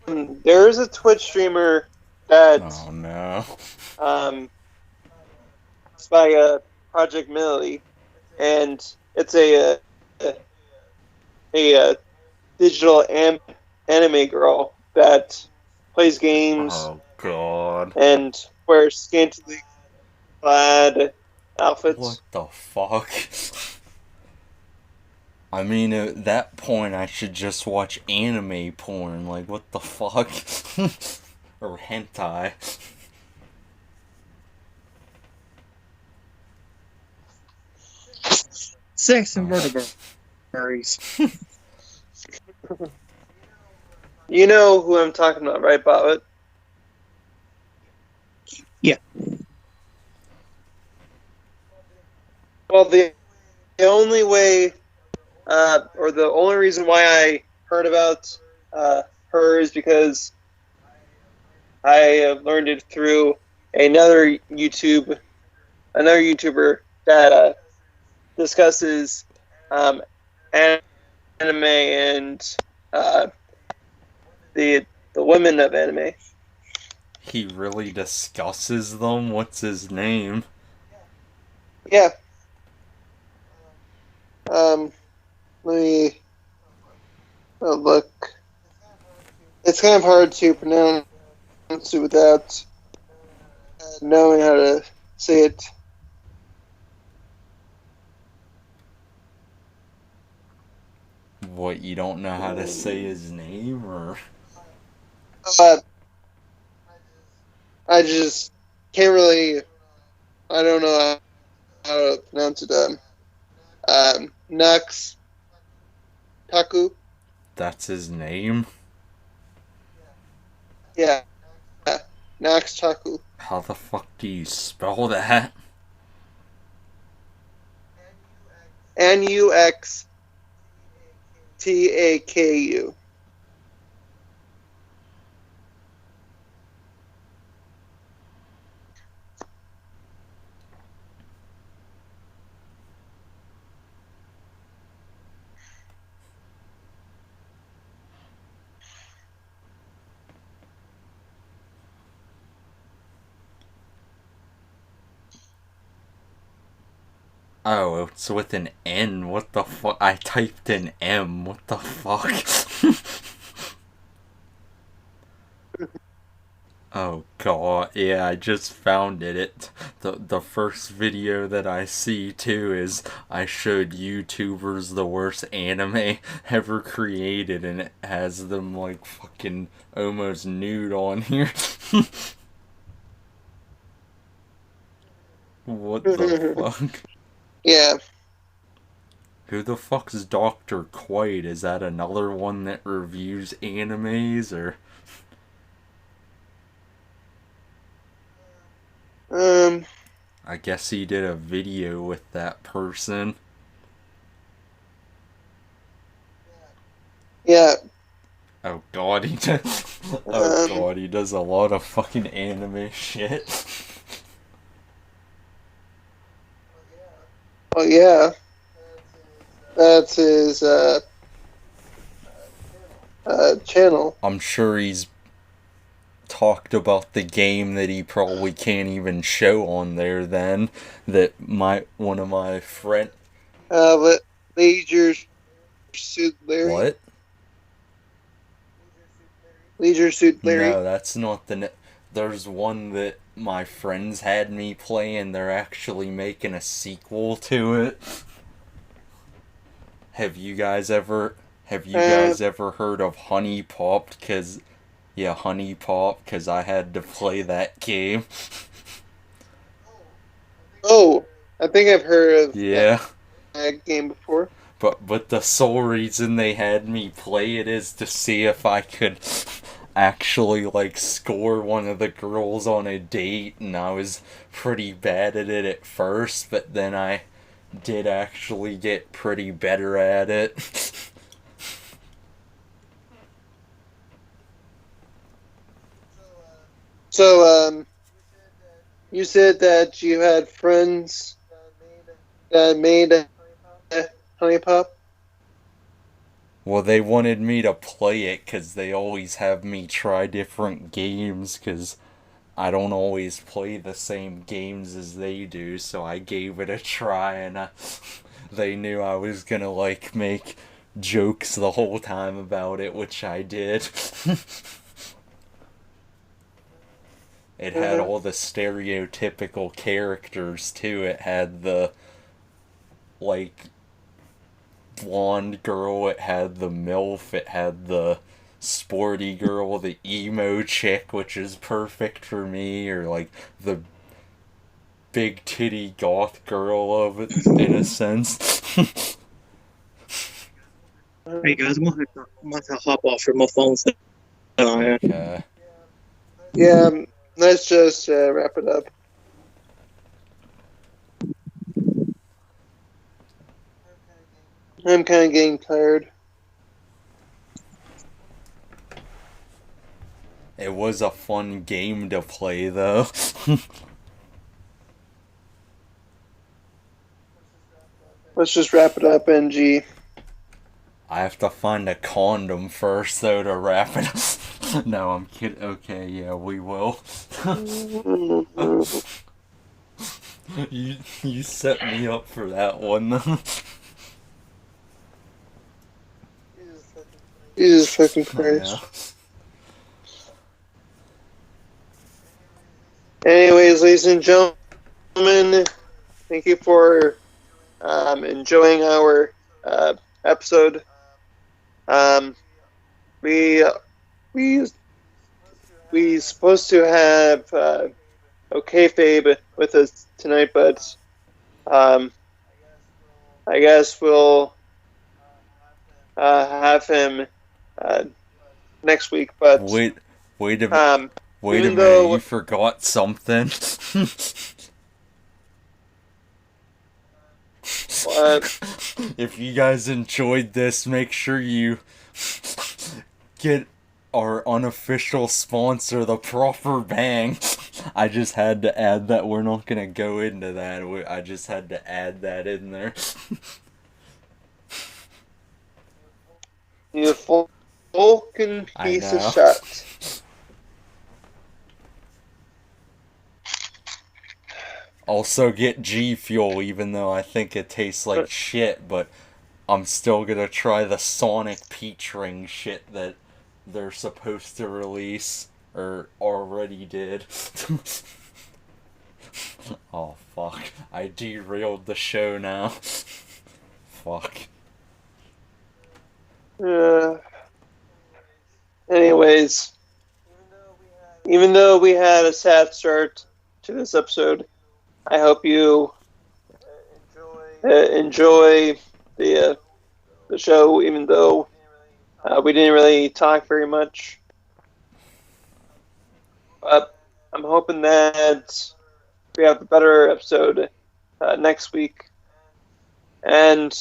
there is a Twitch streamer that Oh no. it's by Project Millie, and it's a digital anime girl that plays games Oh god. and wears scantily clad outfits. What the fuck? I mean, at that point, I should just watch anime porn. Like, what the fuck? Or hentai. Sex and vertebrates. You know who I'm talking about, right, Bobbitt? Yeah. Well, the only way, or the only reason why I heard about her is because I learned it through another YouTuber that discusses anime and the women of anime. He really discusses them? What's his name? Yeah. Let me look. It's kind of hard to pronounce it without knowing how to say it. What, you don't know how to say his name, or? I just can't really. I don't know how to pronounce it. Nux Taku. That's his name? Yeah. Nux Taku. How the fuck do you spell that? Nux Taku. Oh, it's with an N. What the fuck? I typed in M. What the fuck? Oh god, yeah, I just found it. The first video that I see too is I showed YouTubers the worst anime ever created, and it has them like fucking almost nude on here. What the fuck? Yeah. Who the fuck's Dr. Quaid? Is that another one that reviews animes, or? I guess he did a video with that person. Yeah. Oh god, he does. Oh god, he does a lot of fucking anime shit. Oh yeah. That's his channel. I'm sure he's talked about the game that he probably can't even show on there then, that one of my friend... Leisure Suit Larry. What? Leisure Suit Larry. No, that's not there's one that my friends had me play, and they're actually making a sequel to it. Have you guys ever heard of Honey Popped? Honey Pop, because I had to play that game. Oh, I think I've heard of that game before. But the sole reason they had me play it is to see if I could actually like score one of the girls on a date, and I was pretty bad at it at first, but then I did actually get pretty better at it. So, you said that you had friends that made a Honey Pop? Well, they wanted me to play it because they always have me try different games because I don't always play the same games as they do, so I gave it a try, and they knew I was gonna like make jokes the whole time about it, which I did. It had all the stereotypical characters too. It had the like blonde girl, it had the MILF, it had the sporty girl, the emo chick, which is perfect for me, or like the big titty goth girl of it, in a sense. Hey guys, I'm gonna have to hop off for my phone's Okay. Yeah, let's just wrap it up. I'm kind of getting tired. It was a fun game to play, though. Let's just wrap it up, NG. I have to find a condom first, though, to wrap it up. No, I'm kidding. Okay, yeah, we will. You set me up for that one, though. Jesus fucking Christ. Yeah. Anyways, ladies and gentlemen, thank you for enjoying our episode. We supposed to have Fabe with us tonight, but I guess we'll have him next week. But wait a minute. Wait a minute, you forgot something. What? If you guys enjoyed this, make sure you get our unofficial sponsor, the Proper Bang. I just had to add that. We're not gonna go into that. I just had to add that in there. You fucking I piece of know. shit. Also get G Fuel, even though I think it tastes like shit, but I'm still gonna try the Sonic Peach Ring shit that they're supposed to release, or already did. Oh fuck, I derailed the show now. Fuck. Anyways, even though we had a sad start to this episode, I hope you enjoy the show, even though we didn't really talk very much. But I'm hoping that we have a better episode next week. And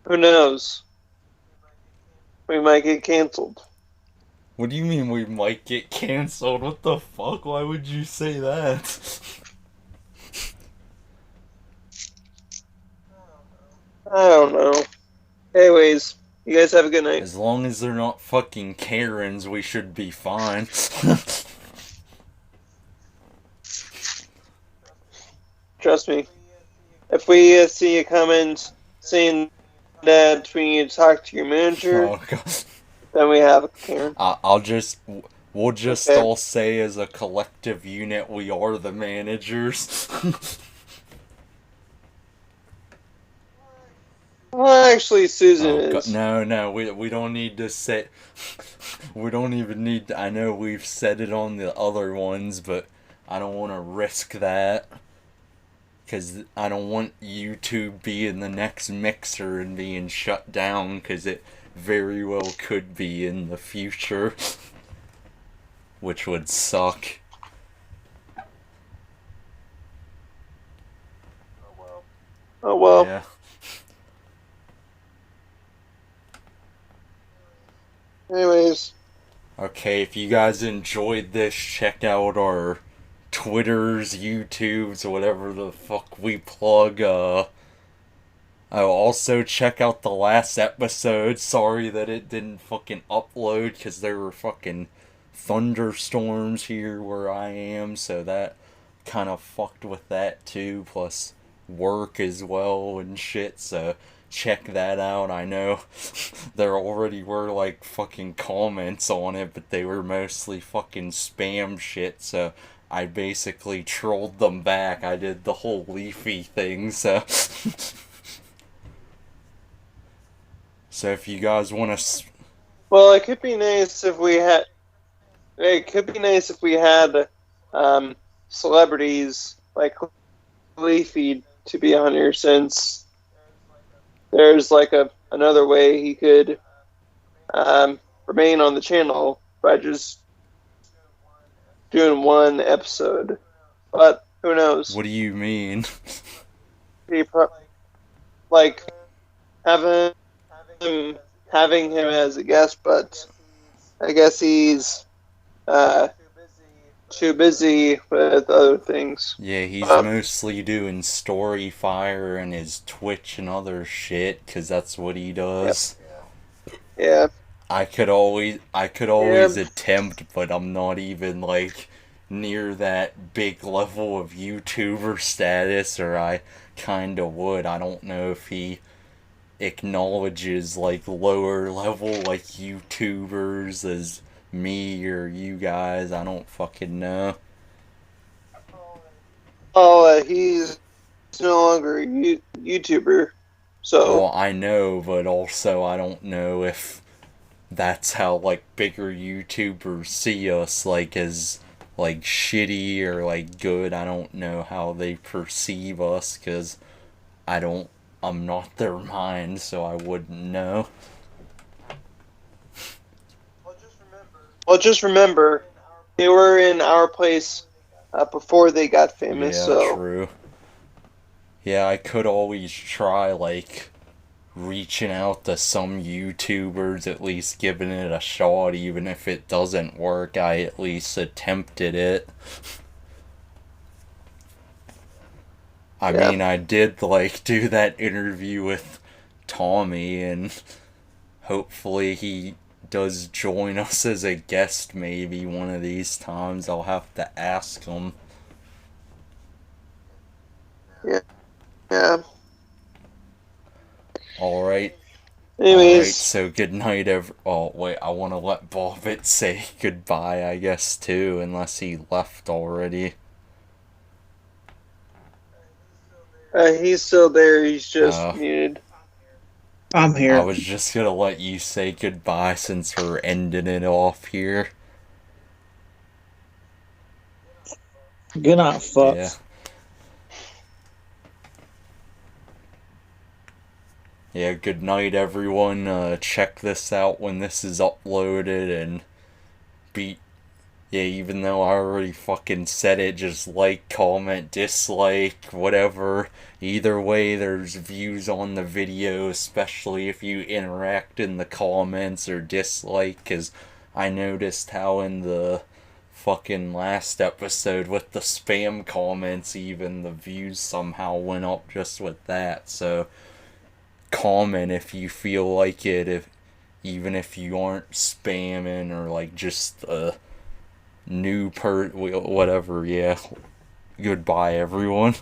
who knows? We might get canceled. What do you mean we might get canceled? What the fuck? Why would you say that? I don't know. Anyways, you guys have a good night. As long as they're not fucking Karens, we should be fine. Trust me. If we see a comment saying that we need to talk to your manager, Oh god. then we have a Karen. We'll just Okay. all say as a collective unit we are the managers. Well, actually, Susan Oh, is. no, we don't need to say. We don't even need to, I know we've said it on the other ones, but I don't want to risk that. Because I don't want YouTube being the next Mixer and being shut down, because it very well could be in the future. Which would suck. Oh well. Yeah. Anyways, Okay, if you guys enjoyed this, check out our Twitters, YouTubes, whatever the fuck we plug. Also check out the last episode. Sorry that it didn't fucking upload because there were fucking thunderstorms here where I am, so that kind of fucked with that too. Plus work as well and shit, so check that out. I know there already were like fucking comments on it, but they were mostly fucking spam shit, so I basically trolled them back. I did the whole Leafy thing, so so if you guys want to well, it could be nice if we had. It could be nice if we had celebrities like Leafy to be on here, since there's like another way he could remain on the channel by just doing one episode. But who knows? what do you mean? Like having him as a guest, but I guess he's too busy with other things. Yeah, he's mostly doing Storyfire and his Twitch and other shit, because that's what he does. Yeah. I could always attempt, but I'm not even like near that big level of YouTuber status, or I kinda would. I don't know if he acknowledges like lower level like YouTubers as me or you guys. I don't fucking know. Oh, he's no longer a YouTuber, so Well, I know, but also I don't know if that's how like bigger YouTubers see us, like as like shitty or like good. I don't know how they perceive us, because I'm not their mind, so I wouldn't know. well, just remember, they were in our place before they got famous. Yeah, so true. Yeah, I could always try, like, reaching out to some YouTubers, at least giving it a shot, even if it doesn't work, I at least attempted it. I Yeah. mean, I did, like, do that interview with Tommy, and hopefully he does join us as a guest maybe one of these times. I'll have to ask him. Yeah. Yeah. Alright. Alright, Anyways, so good night, oh, wait, I want to let Bobbitt say goodbye, I guess, too, unless he left already. he's still there. He's just Uh, muted. I'm I here. was just gonna let you say goodbye since we're ending it off here. Good night, Yeah. fucks. Yeah, good night, everyone. Check this out when this is uploaded, and be... Yeah, even though I already fucking said it, just like, comment, dislike, whatever. Either way, there's views on the video, especially if you interact in the comments or dislike, because I noticed how in the fucking last episode with the spam comments, even the views somehow went up just with that, so comment if you feel like it, if even if you aren't spamming or like just a new whatever. Yeah, goodbye everyone.